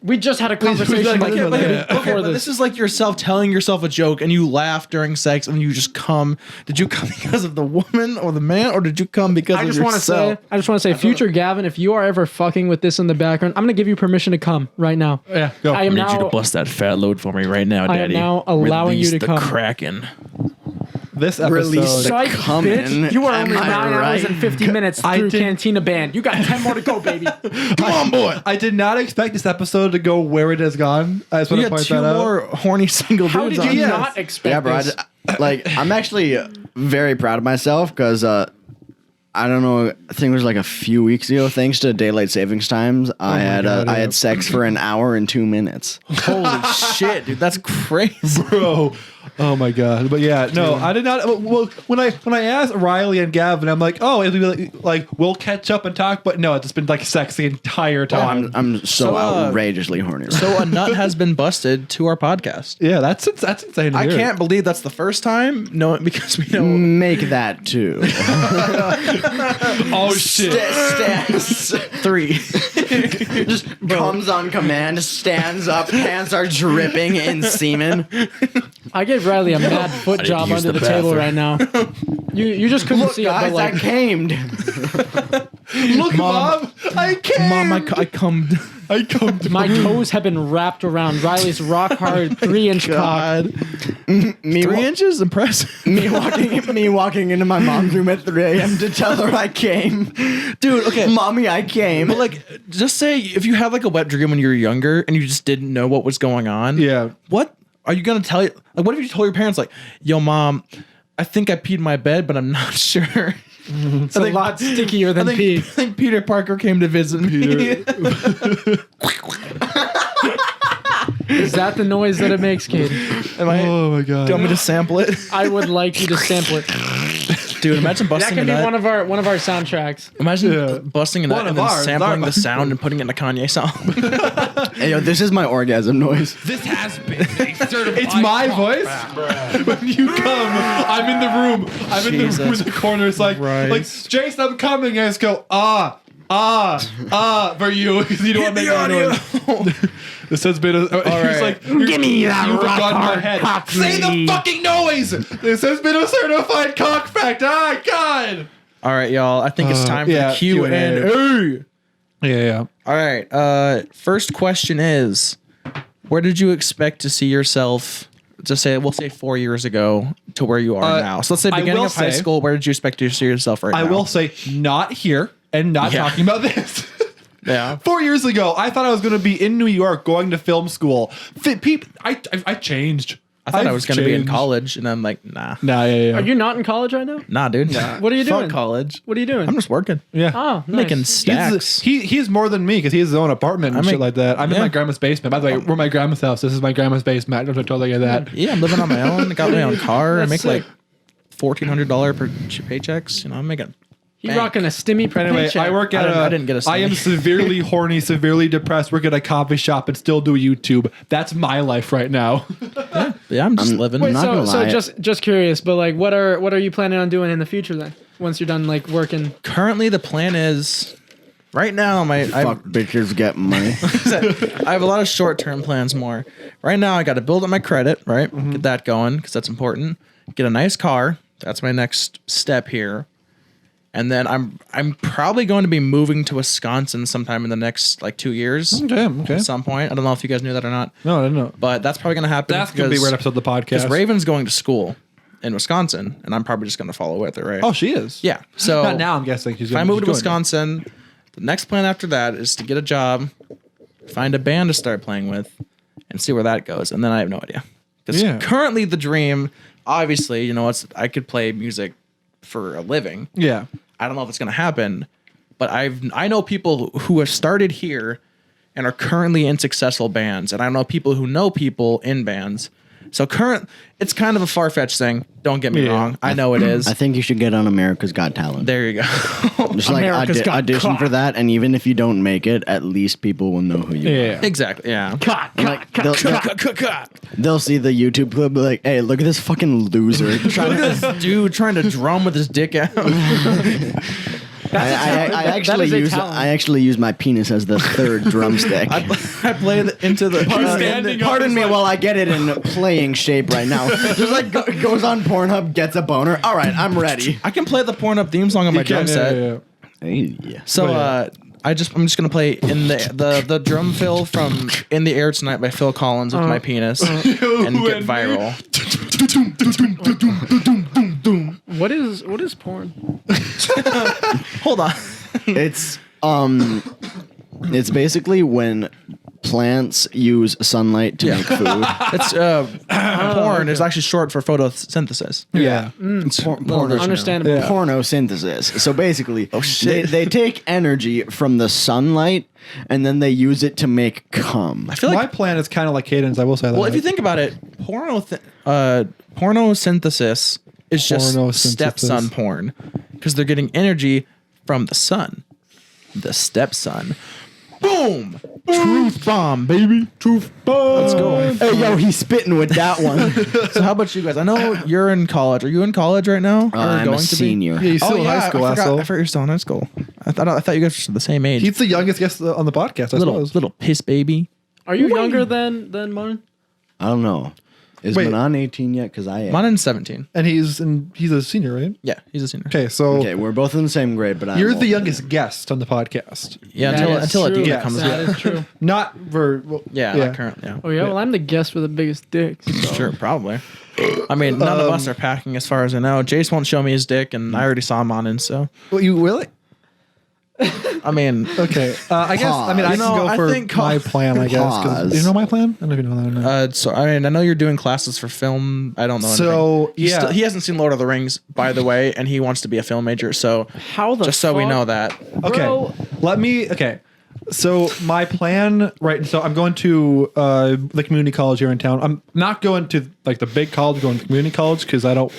We just had a conversation like- like, okay, before Okay, but this. this is like yourself telling yourself a joke and you laugh during sex and you just come. Did you come because of the woman or the man, or did you come because I of just want to yourself? say, future Gavin, if you are ever fucking with this in the background, I'm gonna give you permission to come right now. Yeah, go. I am I need you now. to bust that fat load for me right now, I am Daddy. now allowing you Release to the come. Kraken. This episode. Release the- Psych, Coming. bitch. You are Am only I 9 hours right? and 50 minutes I through did- Cantina Band. You got 10 more to go, baby. Come on, boy. I did not expect this episode to go where it has gone. I just want We to had point 2 that out. more horny single How dudes did you on. not expect Yeah, bro. this? I'm actually very proud of myself because I don't know. I think it was like a few weeks ago. Thanks to daylight savings times, I had God, I yeah. had sex for an hour and 2 minutes. Holy shit, dude. That's crazy. Bro. Oh my god! But yeah, no, I did not. Well, when I asked Riley and Gavin, I'm like, oh, it'll be like we'll catch up and talk. But no, it's just been like sex the entire Oh, time. I'm so, So, outrageously horny. Right So a nut has been busted to our podcast. Yeah, that's insane. To I hear. can't believe that's the first time. No, because we know. Make that 2. Oh shit! Stands 3. just comes on command, stands up, pants are dripping in semen. I gave Riley a mad foot didn't job use under the the table right now. You just couldn't Look, see guys, it, but like I camed. Look, Mom, I can't. Mom, I come. I come to my toes have been wrapped around Riley's rock hard 3-inch cock. Me, 3 inches? Impressive. me walking into my mom's room at 3 a.m. to tell her I came. Dude, okay. Mommy, I came. But like, just say if you had like a wet dream when you were younger and you just didn't know what was going on. Yeah. What are you gonna tell you? Like, what if you told your parents like, "Yo, Mom, I think I peed in my bed, but I'm not sure." It's a lot stickier than pee. I think Peter Parker came to visit me. Is that the noise that it makes, Kate? Am I? Oh my god! Do you want me to sample it? I would like you to sample it. Dude, imagine That busting can a be nut. one of our soundtracks. Imagine Yeah. busting a nut One and of then ours, sampling ours. the sound and putting it in a Kanye song. Hey, yo, this is my orgasm noise. This has been a certified. It's my voice. When you come, I'm in the room. I'm in the room in Jesus the corner. It's like Jace, I'm coming. I just go for you because you don't want to make that noise. This has been a. All right. Like, give me that you've got in my head. Say the fucking noise. This has been a certified cock fact. Ah, God. All right, y'all. I think it's time for yeah, the Q&A. Yeah. All right. First question is, where did you expect to see yourself? We'll say 4 years ago to where you are now. So let's say I beginning will of high say- school. Where did you expect to see yourself right now? I will say not here and not Yeah. talking about this. Yeah. 4 years ago, I thought I was going to be in New York going to film school. I changed. I thought I I've was going to be in changed. college, and I'm like, nah. Nah, yeah. Are you not in college right now? Nah, dude. What are you Fuck doing? college. What are you doing? I'm just working. Yeah. Oh, nice. Making stacks. He's more than me because he has his own apartment and I shit make- like that. I'm in yeah. my grandma's basement. By the way, we're my grandma's house. This is my grandma's basement. I don't totally get that. Yeah, I'm living on my own. I got my own car. I make That's like $1,400 per paychecks. You know, I'm making. He rocking a stimmy Anyway, paycheck. I work at I didn't get a I am severely horny, severely depressed, work at a coffee shop and still do YouTube. That's my life right now. Yeah, I'm just living. Wait, not so gonna lie. just curious, but like, what are you planning on doing in the future then? Once you're done like working. Currently, the plan is right now. Fuck bitches get money. I have a lot of short-term plans more. Right now, I got to build up my credit, right? Get that going because that's important. Get a nice car. That's my next step here. And then I'm probably going to be moving to Wisconsin sometime in the next like 2 years. Okay. At some point. I don't know if you guys knew that or not. No, I don't know. But that's probably going to happen. That's going to be a weird episode of the Because podcast. Raven's going to school in Wisconsin, and I'm probably just going to follow with her, right? Oh, she is? Yeah. So Not now, I'm guessing. if I move to Wisconsin, the next plan after that is to get a job, find a band to start playing with, and see where that goes. And then I have no idea. Because currently the dream, obviously, you know, I could play music for a living. Yeah. I don't know if it's going to happen, but I know people who have started here and are currently in successful bands, and I know people who know people in bands. So it's kind of a far-fetched thing. Don't get me wrong. I know it is. I think you should get on America's Got Talent. There you go. Just like America's Got audition Caught. for that, and even if you don't make it, at least people will know who you are. Yeah. Exactly. Yeah. Like, they'll see the YouTube clip, be like, "Hey, look at this fucking loser." Look at this dude trying to drum with his dick out. I actually use my penis as the third drumstick. I play into the. Pardon me while I get it in playing shape right now. Just like goes on Pornhub, gets a boner. All right, I'm ready. I can play the Pornhub theme song on my drum set. Yeah. So I'm just gonna play in the drum fill from "In the Air Tonight" by Phil Collins with my penis and get viral. What is porn? Hold on. It's basically when plants use sunlight to make food. It's porn is actually short for photosynthesis. Yeah. Understandable. Yeah. Pornosynthesis. So basically, they take energy from the sunlight and then they use it to make cum. I feel My like plan is kind of like Caden's, I will say that. well, if you think about it, pornosynthesis is just Pornosynthesis. stepson porn because they're getting energy from the sun, the stepson. Boom! Truth bomb, baby. Truth bomb. Let's go. Hey, yo, he's spitting with that one. So how about you guys? I know you're in college. Are you in college right now? Or I'm a senior. Yeah, he's still in high school, I asshole. forgot you're still in high school. I thought you guys were the same age. He's the youngest guest on the podcast, I suppose. little piss baby. Are you younger than Manan? I don't know. Is Wait. Manan 18 yet? Because I am. Manan's 17. And he's a senior, right? Yeah, he's a senior. Okay, so Okay, we're both in the same grade, but you're I'm the youngest guest on the podcast. Yeah, That is until true. Adina Yes. comes. That is true. Not for... Well, Yeah, not current. Yeah. Oh yeah, well I'm the guest with the biggest dick. So. Sure, probably. I mean, none of us are packing as far as I know. Jace won't show me his dick, and I already saw Manan, so. Well, you will? I mean, Okay. I guess, I mean, I You know, can go I for think- my plan, I guess. 'cause- Pause. Do you know my plan? I don't know if you know that or not. so I mean, I know you're doing classes for film. I don't know. So, anything. yeah. He hasn't seen Lord of the Rings, by the way, and he wants to be a film major. So How the just so we fuck? know that. Okay. Bro. Okay. So my plan, right? So I'm going to the community college here in town. I'm not going to like the big college, going to community college because I don't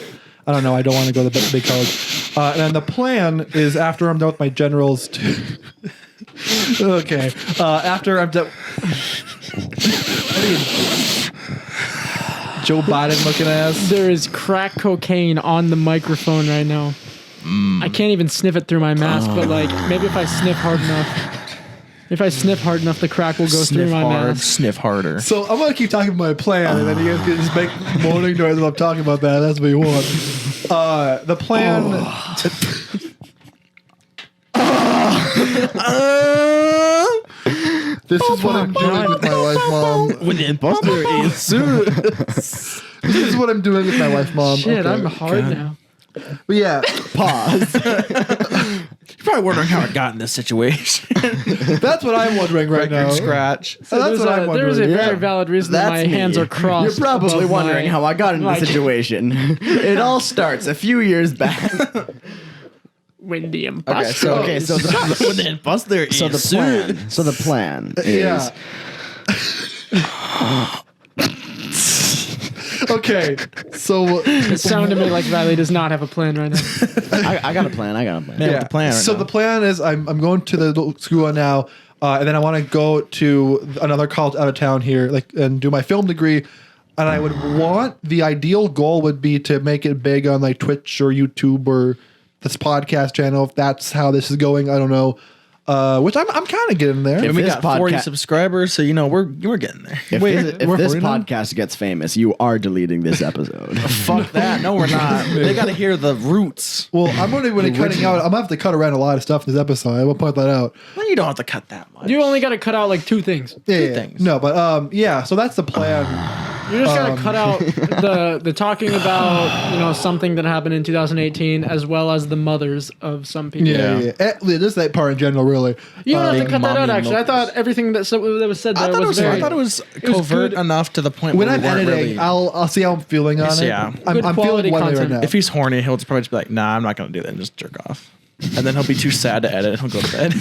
know. I don't want to go to the big college. And then the plan is after I'm done with my generals to. Okay. After I'm done. Joe Biden looking ass. There is crack cocaine on the microphone right now. I can't even sniff it through my mask, but like maybe if I sniff hard enough. If I sniff hard enough, the crack will go through my mask. Sniff harder. So I'm gonna keep talking about my plan, and then you guys can just make moaning noises while I'm talking about that. That's what you want. The plan. This is what I'm doing with my wife, mom. When the imposter is This is what I'm doing with my wife, mom. Shit, Okay. I'm hard now. But yeah, pause. You're probably wondering how I got in this situation. that's what I'm wondering right now. Scratch. So that's what I'm There is a wondering. very Yeah. valid reason that my That's hands me. are crossed. You're probably above wondering my- how I got into like- the situation. It all starts a few years back. When the imposter. so Okay, so the, When the imposter is so the plan is Yeah. Okay, so It sounded to me like Riley does not have a plan right now. I got a plan. Man, with the plan right so now. the plan is I'm going to the school now, and then I want to go to another college out of town here, and do my film degree. And I would want, the ideal goal would be to make it big on like Twitch or YouTube or this podcast channel. If that's how this is going, I don't know. Which I'm kind of getting there. And we this got 40 podca- subscribers, so we're getting there. If we're this 40 now? podcast gets famous, you are deleting this episode. Fuck that. No, we're not. They got to hear the roots. Well, I'm going to be cutting out. I'm gonna have to cut around a lot of stuff in this episode. I will point that out. Well, you don't have to cut that much. You only got to cut out like 2 things. Yeah. things. No, but yeah. So that's the plan. You just got to cut out the talking about something that happened in 2018, as well as the mothers of some people. Yeah. Just that part in general, really. You don't have to Big cut that out. mommy Actually, I milkers. thought everything that was said there was very. I thought it was covert good. enough to the point When where I'm we weren't editing, really. I'll see how I'm feeling on it. Yeah. Good I'm quality feeling one way right content. now. If he's horny, he'll probably just be like, "Nah, I'm not gonna do that," and just jerk off. And then he'll be too sad to edit. He'll go to bed.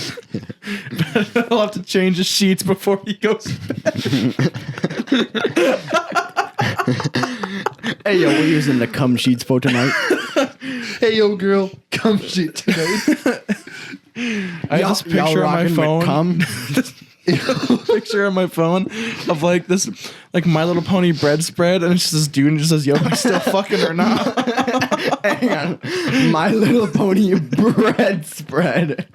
But he'll have to change his sheets before he goes to bed. Hey, yo, we're using the cum sheets for tonight. Hey, yo, girl, come shit tonight. I have this picture on my rocking with phone. cum? Picture on my phone of like this, like My Little Pony bread spread, and it's just this dude and just says, "Yo, I'm still fucking or not." Hang on. My Little Pony bread spread.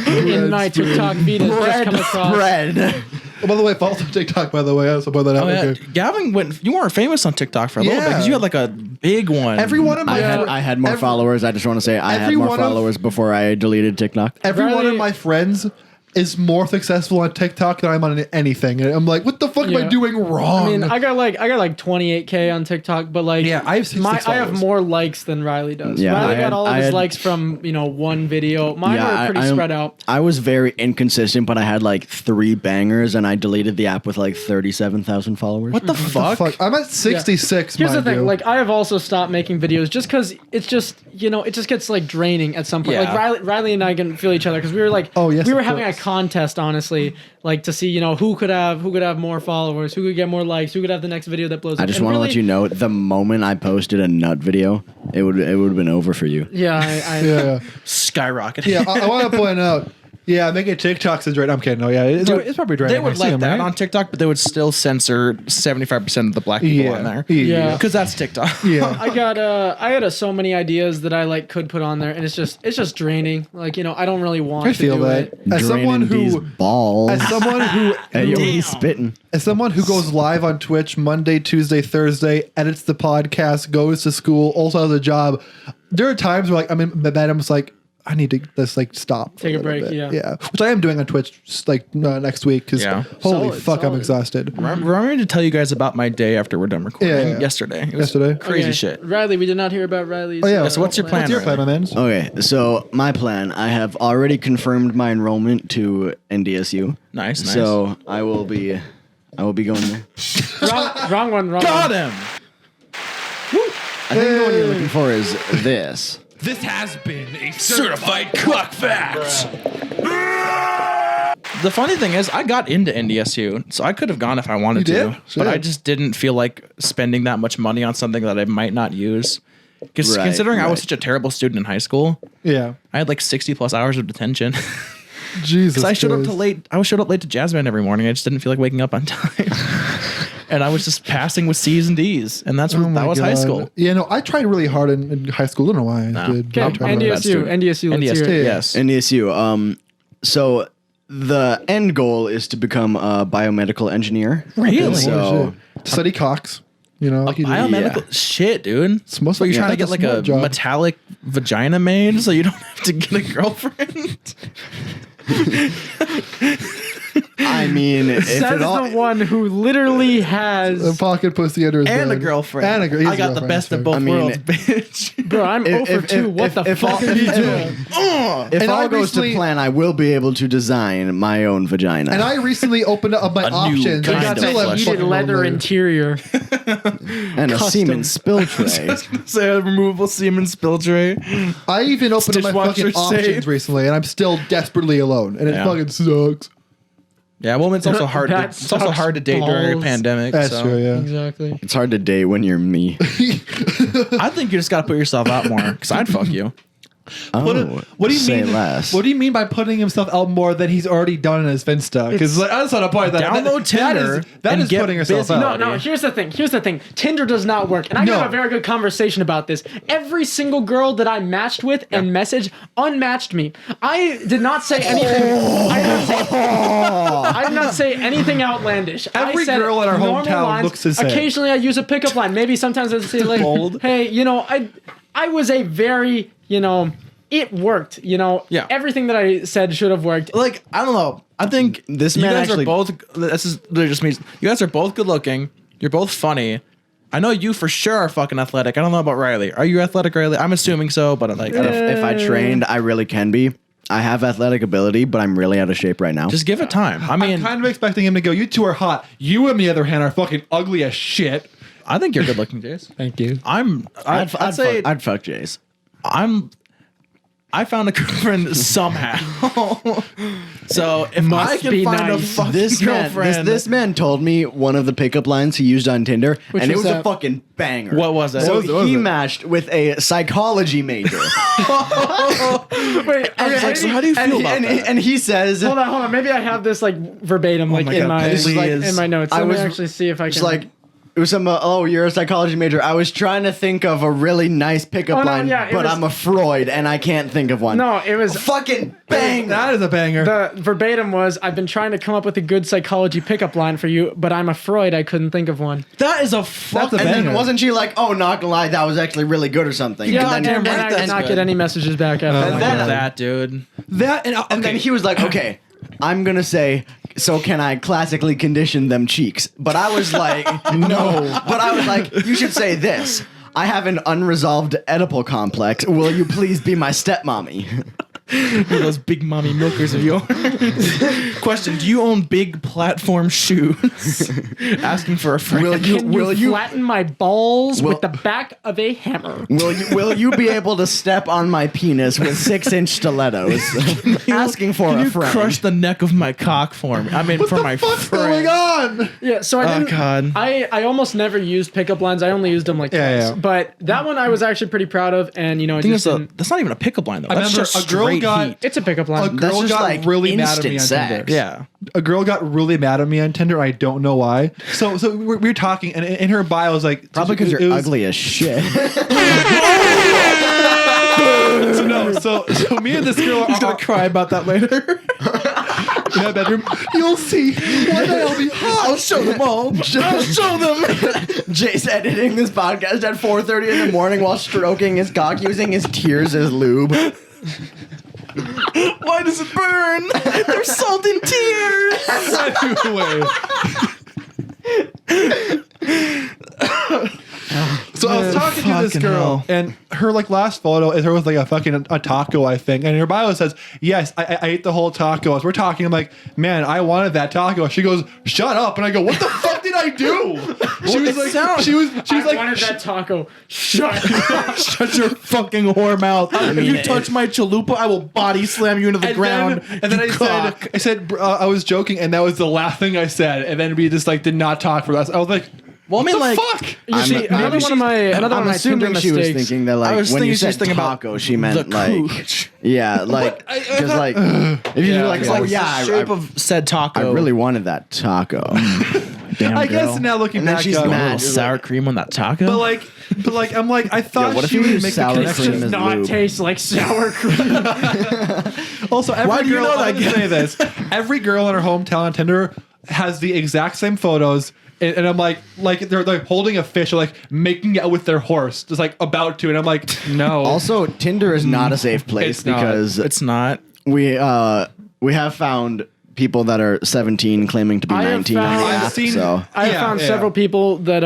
in my TikTok feed has just come across. Spread. Oh, by the way, follow us on TikTok, by the way. I also put that out. Oh, yeah. Okay. Gavin you weren't famous on TikTok for a little bit because you had like a big one. Every one of my I had more followers. I just want to say I had every more one of- followers before I deleted TikTok. every one Riley- of my friends is more successful on TikTok than I'm on anything. And I'm like, what the fuck am I Yeah. doing wrong? I mean, I got like 28K on TikTok, but like, Yeah, I have 66 I have followers. more likes than Riley does. Yeah, Riley I got had- all of I his had- likes from one video. Mine were pretty spread out. I was very inconsistent, but I had like 3 bangers, and I deleted the app with like 37,000 followers. what the fuck? fuck. I'm at 66. Here's the mind thing, you. like I have also stopped making videos just because it's just it just gets like draining at some point. Yeah. Like Riley and I can feel each other because we were like, Oh, yes, we were of having a course. contest, honestly, like to see who could have more followers, who could get more likes, who could have the next video that blows up. I just And want to really- let you know, the moment I posted a nut video, it would have been over for you. Yeah, yeah. Skyrocketed. Yeah, I want to point out. Yeah, making TikToks is right. I'm kidding. No, yeah, it's probably draining. They would I see let 'em, that right? on TikTok, but they would still censor 75% of the black people on there. Yeah. Because that's TikTok. Yeah. I had so many ideas that I like could put on there, and it's just draining. Like I don't really want I to feel do that. it. As someone Draining these who, balls. as someone who, Hey, yo, he's spitting. as someone who goes live on Twitch Monday, Tuesday, Thursday, edits the podcast, goes to school, also has a job. There are times where like I'm in bed, I'm just like, I need to just like stop. for Take a little break, bit. yeah. Which I am doing on Twitch just, like next week because Yeah. holy Solid, fuck, I'm solid. exhausted. Remember me to tell you guys about my day after we're done recording Yeah. yesterday. It was Yesterday? Crazy Okay, shit. Riley, we did not hear about Riley's. Oh, yeah. So what's your plan? What's your plan, my man? Okay, so my plan, I have already confirmed my enrollment to NDSU. Nice. So I will be going there. Wrong one. Got him. I think the one you're looking for is this. This has been a certified cock fact. The funny thing is, I got into NDSU, so I could have gone if I wanted You to, did? but Yeah. I just didn't feel like spending that much money on something that I might not use. Because Right, considering I was right. such a terrible student in high school, Yeah. I had like 60+ hours of detention. Jesus. I showed up Christ. late. I showed up late to jazz band every morning. I just didn't feel like waking up on time. And I was just passing with C's and D's, and that's Oh that my was high God. school. Yeah, no, I tried really hard in high school. I don't know why I No. did. Okay, I tried really hard. NDSU. NDSU. Let's NDSU, hear it. yes. NDSU. So the end goal is to become a biomedical engineer. Really? So Study cocks. You know, like you do. Biomedical shit, dude. It's most So you're yeah, trying to that's get like smart a job. metallic vagina made, so you don't have to get a girlfriend. I mean, if Says it all, the one who literally A has. pocket pussy under his And a bed. girlfriend. And a girl. I got the best of both I mean, worlds, bitch. Bro, I'm over 2. What the fuck are you doing? if And all I goes recently- to plan, I will be able to design my own vagina. And I recently opened up my A new options. kind and of still have flesh. Heated fucking leather roller. interior. and a custom. semen spill tray. Say a removable semen spill tray. I even opened up my fucking Dishwasher options safe. recently, and I'm still desperately alone, and it Yeah. fucking sucks. Yeah, well, it's also hard. That It's also sucks hard to date during a balls. pandemic. That's so. true. Yeah. Exactly. It's hard to date when you're me. I think you just got to put yourself out more because I'd fuck you. What do you say mean? less. What do you mean by putting himself out more than he's already done in his Finsta? Because like, that's not a point. Download Tinder that and is get putting yourself busy. out. No, here's the thing. Tinder does not work. And I got a very good conversation about this. Every single girl that I matched with and messaged unmatched me. I did not say anything. I did not say anything outlandish. Every I said girl in our normal hometown lines. looks the same. Occasionally I use a pickup line. Maybe sometimes I say like, hey, I was a very, it worked, Yeah. Everything that I said should have worked. Like, I don't know. I think This you man guys actually- are both. This is literally just means you guys are both good looking. You're both funny. I know you for sure are fucking athletic. I don't know about Riley. Are you athletic, Riley? I'm assuming so, but like, If I trained, I really can be. I have athletic ability, but I'm really out of shape right now. just give it time. I mean, I'm kind of expecting him to go. You two are hot. You, on the other hand, are fucking ugly as shit. I think you're good looking, Jace. Thank you. I'd say I'd fuck Jace. I found a girlfriend somehow. So if Must I can be find nice. a fucking This man, girlfriend, this man told me one of the pickup lines he used on Tinder, Which and it was was a that? fucking banger. What was it? So What was he it? matched with a psychology major. Wait, okay, so how do you feel about and, that? and he says, hold on. Maybe I have this like verbatim, like my in God, my please. in my notes. I Let me was actually see if I it's can. like, it was some, oh, you're a psychology major. I was trying to think of a really nice pickup Oh, no, line, yeah, it but was- I'm a Freud and I can't think of one. no, it was Fucking bang! That is a banger. the verbatim was, I've been trying to come up with a good psychology pickup line for you, but I'm a Freud. I couldn't think of one. that is a That's fucking. a And then banger. wasn't she like, oh, not gonna lie, that was actually really good or something? Yeah, and and then I did not get any messages back after And that. then- that dude. that And then he was like, okay, I'm gonna say, so can I classically condition them cheeks? But I was like, no. But I was like, you should say this. I have an unresolved Oedipal complex. Will you please be my stepmommy? Those big mommy milkers of yours. Question: do you own big platform shoes? Asking for a friend. Can you flatten my balls Will- with the back of a hammer? Will you be able to step on my penis with 6-inch stilettos? Asking for Can a you friend. crush the neck of my cock for me? I mean, for my what's friend. going on? Yeah, so I didn't. God. I almost never used pickup lines. I only used them like twice. Yeah. But that one I was actually pretty proud of, and it I think just that's not even a pickup line though. I That's remember just a girl straight got- heat. it's a pickup A line. girl just got like really mad at me on instant Tinder. sex. Yeah. A girl got really mad at me on Tinder. I don't know why. So we were talking, and in her bio was like, Probably because it you're was- ugly as shit. So me and this girl He's gonna are cry about that later. in that bedroom. You'll see. One day I'll be hot. I'll show them all. I'll show them. Jace editing this podcast at 4:30 in the morning while stroking his cock using his tears as lube. Why does it burn? There's salt in tears. So I was talking to this fucking girl, hell. and her like last photo is her with like a fucking a taco, I think, and her bio says, "Yes, I ate the whole taco." As we're talking, I'm like, "Man, I wanted that taco." She goes, "Shut up!" And I go, "What the fuck did I do?" She was like, she was I like, wanted that taco. Shut up. Shut your fucking whore mouth. If you touch my chalupa, I will body slam you into the ground. and then I said, I was joking, and that was the last thing I said, and then we just like did not talk for us. I was like, Well, I mean, "What the like, fuck?" You see, another one of my I'm Tinder assuming she was mistakes. thinking that like I was when thinking you she was said thinking about taco, she meant the like cooch. yeah, like I because thought- like if you were like, yeah. oh It's yeah, the shape of said taco. I really wanted that taco. Damn, I guess girl. now looking And then back, she's up, mad. sour cream on that taco. But like, I'm like, I thought what if she you would use make the sour connection. cream Does as not lube? taste like sour cream. Also, every Why do you girl, know I'm that, gonna say this. Every girl in her hometown on Tinder has the exact same photos, and I'm like they're like holding a fish or like making out with their horse, just like about to, and I'm like, no. Also, Tinder is not a safe place It's not. because it's not. we have found people that are 17 claiming to be I have 19 on the found- I've app. seen- So I have Yeah, found yeah. several people that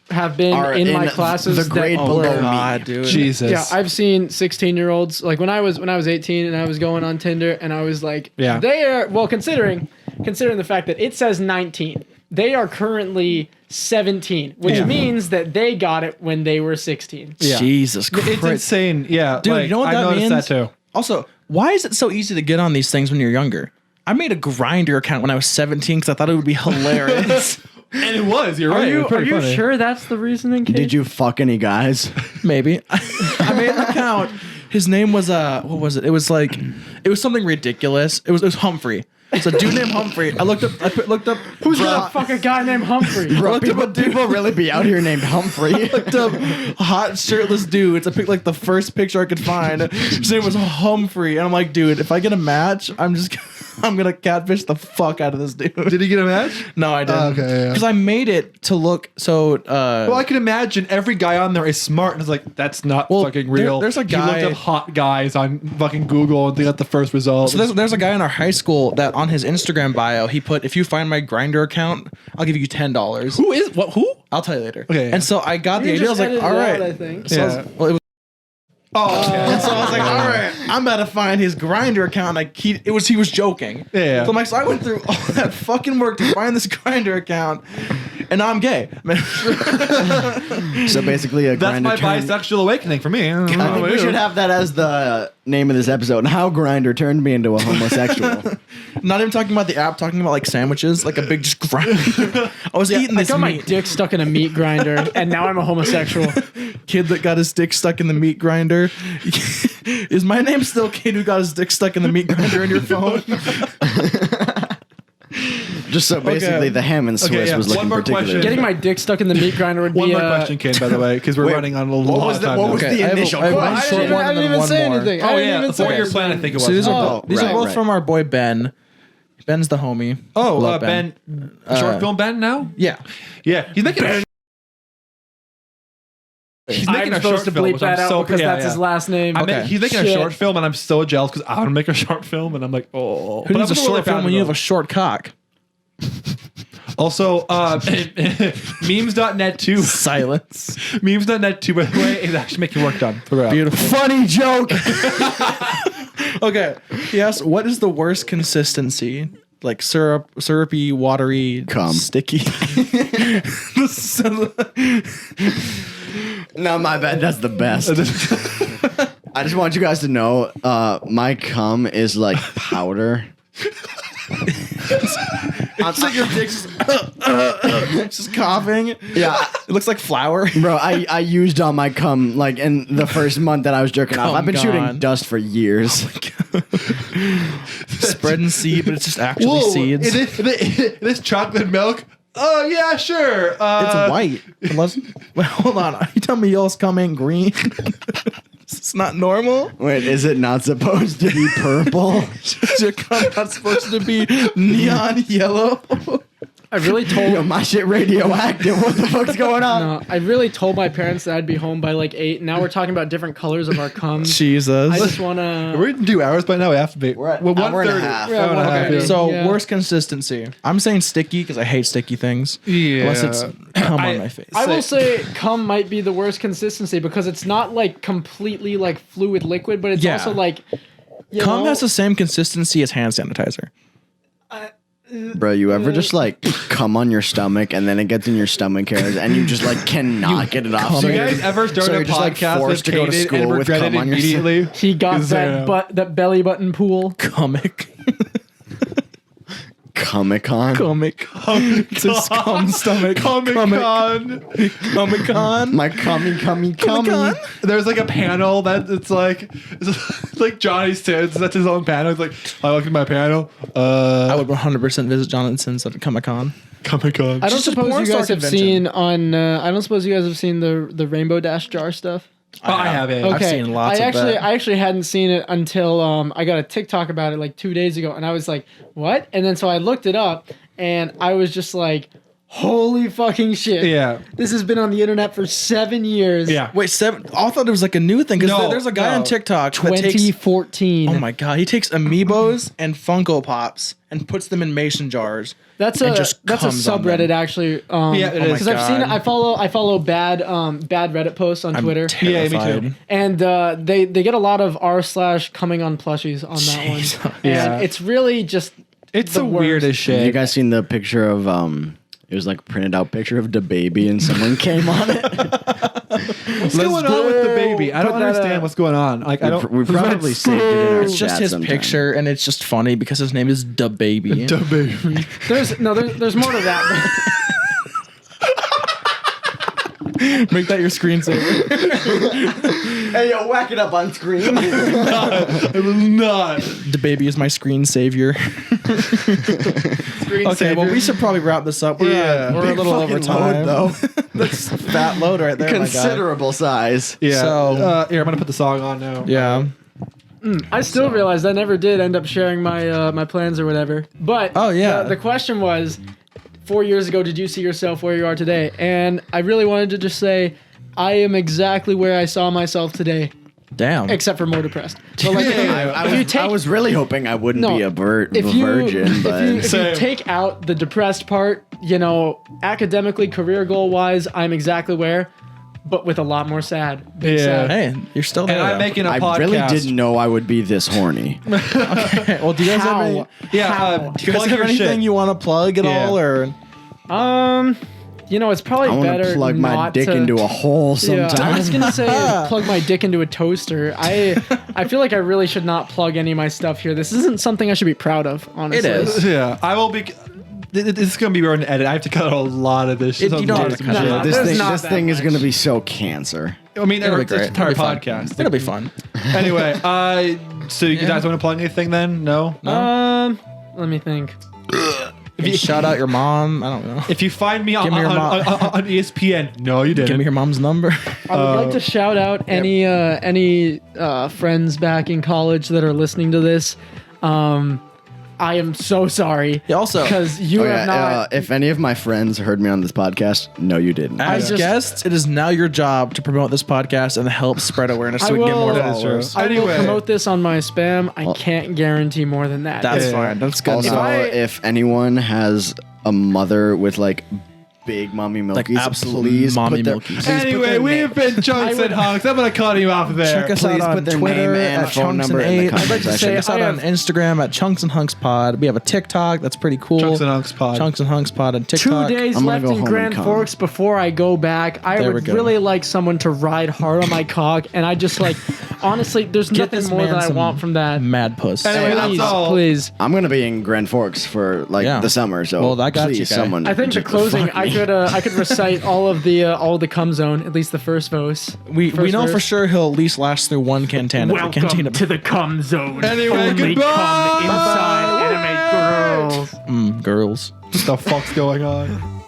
have been Are in my in classes the grade that below were, me. God, dude. Jesus. Yeah, I've seen 16-year-olds like when I was 18 and I was going on Tinder and I was like, Yeah. they are considering the fact that it says 19, they are currently 17, which Yeah. means that they got it when they were 16. Yeah. Jesus Christ. It's insane. Yeah, Dude, like, you know what I that noticed means? that too. Also, why is it so easy to get on these things when you're younger? I made a Grinder account when I was 17 because I thought it would be hilarious. And it was. You're Are right. it you was pretty funny. sure that's the reasoning? Kate? Did you fuck any guys? Maybe. I made an account. His name was what was it? It was something ridiculous. It was Humphrey. It's a dude named Humphrey. I looked up Who's gonna fuck a guy named Humphrey? Bro, people really be out here named Humphrey. looked up hot shirtless dudes. I picked like the first picture I could find. His name was Humphrey, and I'm like, dude, if I get a match, I'm gonna catfish the fuck out of this dude. Did he get a match? No, I didn't. Okay, yeah. Because I made it to look so. Well, I can imagine every guy on there is smart and is like, that's not fucking real. there's a He guy- looked up hot guys on fucking Google and they got the first result. So there's a guy in our high school that on his Instagram bio he put, if you find my Grinder account, I'll give you $10. Who is what? Who? I'll tell you later. Okay, yeah. And so I got the You idea. I was just like, edited all it right. out, I think. So I was- Yeah. well, it was. Oh, okay. And so I was like, all right, I'm about to find his Grinder account. Like he was joking. Yeah. So I'm like, so I went through all that fucking work to find this Grinder account, and now I'm gay. So basically, a That's Grinder my turned. bisexual awakening for me. I don't know I about think we you. should have that as the name of this episode. How Grinder turned me into a homosexual. Not even talking about the app, talking about like sandwiches, like a big just grinder. I was eating I this got my meat. dick stuck in a meat grinder, and now I'm a homosexual. Kid that got his dick stuck in the meat grinder. Is my name still Kid who got his dick stuck in the meat grinder in your phone? Just so basically, the ham and Swiss yeah. was One looking more particularly. question. Getting my dick stuck in the meat grinder would One be more question, Kane, by the way, because we're Wait, running on a what lot was of the- time. what now. was the I have a- initial I have question? one short one and then one more. Oh yeah, the 4-year plan. I think it was. So these are Oh, these right, are both right. from our boy Ben. Ben's the homie. Oh, Love Ben. Short film Ben now? Yeah. Yeah, he's making a. He's making I'm a short supposed to film, bleep which I'm that out so because yeah, that's yeah. his last name. He's making a Shit. short film, and I'm so jealous because I want to make a short film, and I'm like, oh. Who But needs a I'm really short film proud when you of have a short cock? Also, memes.net too. Silence. Memes.net too, by the way, is actually making work done. Beautiful. Funny joke. Okay. Yes. What is the worst consistency? Like syrupy, watery, Cum. sticky. No, my bad. That's the best. I just want you guys to know, my cum is like powder. It's like your dick's just coughing. Yeah. It looks like flour. Bro, I used all my cum like in the first month that I was jerking off. Cum I've been gone. shooting dust for years. Spreading seed, but it's just actually Whoa, seeds. this chocolate milk? Oh, yeah, sure. It's white. Unless, well, hold on. Are you telling me y'all's cum ain't green? It's not normal. Wait, is it not supposed to be purple? Is your cum not supposed to be neon yellow? I really told Yo, my shit radioactive. What the fuck's going on? no, I really told my parents that I'd be home by like 8. Now we're talking about different colors of our cum. Jesus. I just wanna. We're in 2 hours by now. We have to be. We're at well, hour and a 1:30. half. We're at Hour and a half, 1:30. yeah. So Yeah. worst consistency. I'm saying sticky because I hate sticky things. Yeah. Unless it's cum on my face. I will say cum might be the worst consistency because it's not like completely like fluid liquid, but it's Yeah. also like Cum has the same consistency as hand sanitizer. Bro, you ever just like come on your stomach and then it gets in your stomach hairs and you just like cannot get it off? So you guys ever started So a you're just, like, podcast forced with to go to Caden school and with regretted cum on your immediately? he got Is there- that belly button pool. Comic. Comic-Con? Comic. Just cum stomach. Comic Con. Comic Con. My cummy. Comic-Con. There's like a panel that it's like Johnny Sins. That's his own panel. It's like, I look at my panel. I would 100% visit Jonathan's at Comic Con. Comic Con. I don't Just a suppose porn you star guys have convention. seen on. I don't suppose you guys have seen the Rainbow Dash jar stuff. Oh, I have it. Okay, I've seen lots I of actually, that. I actually hadn't seen it until I got a TikTok about it like 2 days ago, and I was like, "What?" And then so I looked it up, and I was just like, "Holy fucking shit!" Yeah. This has been on the internet for 7 years. Yeah. Wait, 7? I thought it was like a new thing because No, there's a guy no. on TikTok that takes. 2014. Oh my god, he takes amiibos and Funko Pops and puts them in mason jars. That's and a just that's a comes on subreddit them. actually. Yeah, it is. Because I've seen it. God. I follow bad Reddit posts on Twitter. Yeah, me too. Terrified. And they get a lot of r/coming on plushies on that one. Yeah. And it's really just It's the the worst. weirdest Have you shit. guys seen the picture of It was like a printed out picture of the baby and someone came on it. What's going on with the baby? I don't understand what's going on. Like, I don't. We probably saved it in our It's just chat his sometime. picture, and it's just funny because his name is Da Baby. The baby. There's more to that. Make that your screensaver. Hey, yo, whack it up on screen. I will not. Da Baby is my screen savior. Okay, well, we should probably wrap this up. We're a Big little fucking over time. load, though. That's a fat load right there, my guy. Considerable size. Yeah. So- Here, I'm gonna put the song on now. Yeah. I still realized I never did end up sharing my my plans or whatever. But Oh, yeah. the question was, 4 years ago, did you see yourself where you are today? And I really wanted to just say, I am exactly where I saw myself today, Damn. except for more depressed. But like, I was really hoping I wouldn't be a virgin, but if you take out the depressed part, you know, academically, career goal wise, I'm exactly where, but with a lot more sad. Big sad. Hey, you're still there. And I'm though. making a I podcast. really didn't know I would be this horny. Well, do you guys have any, Yeah. do you guys plug have your anything shit. you want to plug at Yeah. all, or You know, it's probably I want better to plug my not dick to, into a hole Yeah, I sometime. was gonna say plug my dick into a toaster. I feel like I really should not plug any of my stuff here. This isn't something I should be proud of, honestly. It is. Yeah. I will be. This is gonna be an edit. I have to cut out a lot of this. shit. You don't have to cut it out. This There's thing, not this that thing is much. going to be so cancer. I mean, it'll be it's great. an entire It'll be fun. podcast. It'll be fun. Anyway, so you guys want to plug anything then? No. Let me think. If you shout out your mom, I don't know. If you find me on Give me your mom. on ESPN, no, you didn't. Give me your mom's number. I would like to shout out any friends back in college that are listening to this. I am so sorry. Yeah, also, because you have not. If any of my friends heard me on this podcast, no, you didn't. as just- guests, it is now your job to promote this podcast and help spread awareness so we can get more That is true. followers. I will Anyway. promote this on my spam. I can't guarantee more than that. That's Yeah. fine. That's good. Also, enough. if anyone has a mother with like big mommy milkies, Like absolute please mommy put their, milkies. please put Anyway, their we name- have been Chunks and Hunks. I'm gonna cut you off there. Check us Please out on put their Twitter name and at phone Chunks number and in the 8. comment I'd like to section. say Check us out I on have- Instagram at Chunks and Hunks Pod. We have a TikTok that's pretty cool. Chunks and Hunks Pod. Chunks and Hunks Pod on 2 TikTok. days I'm gonna left go in home Grand and come. Forks before I go back. I There we would go. really like someone to ride hard on my cock, and I just like, honestly, there's Get nothing this more man that I some want from that. Mad puss. Anyway, that's Please, all. please. I'm gonna be in Grand Forks for like Yeah. the summer, so Well, I got please, you, guy. someone. I think the just closing, fuck I me. could recite all the cum zone, at least the first verse. we First know verse. for sure he'll at least last through one cantina. Welcome to the cum zone. Anyway, Only goodbye. cum inside anime girls. Girls. What the fuck's going on?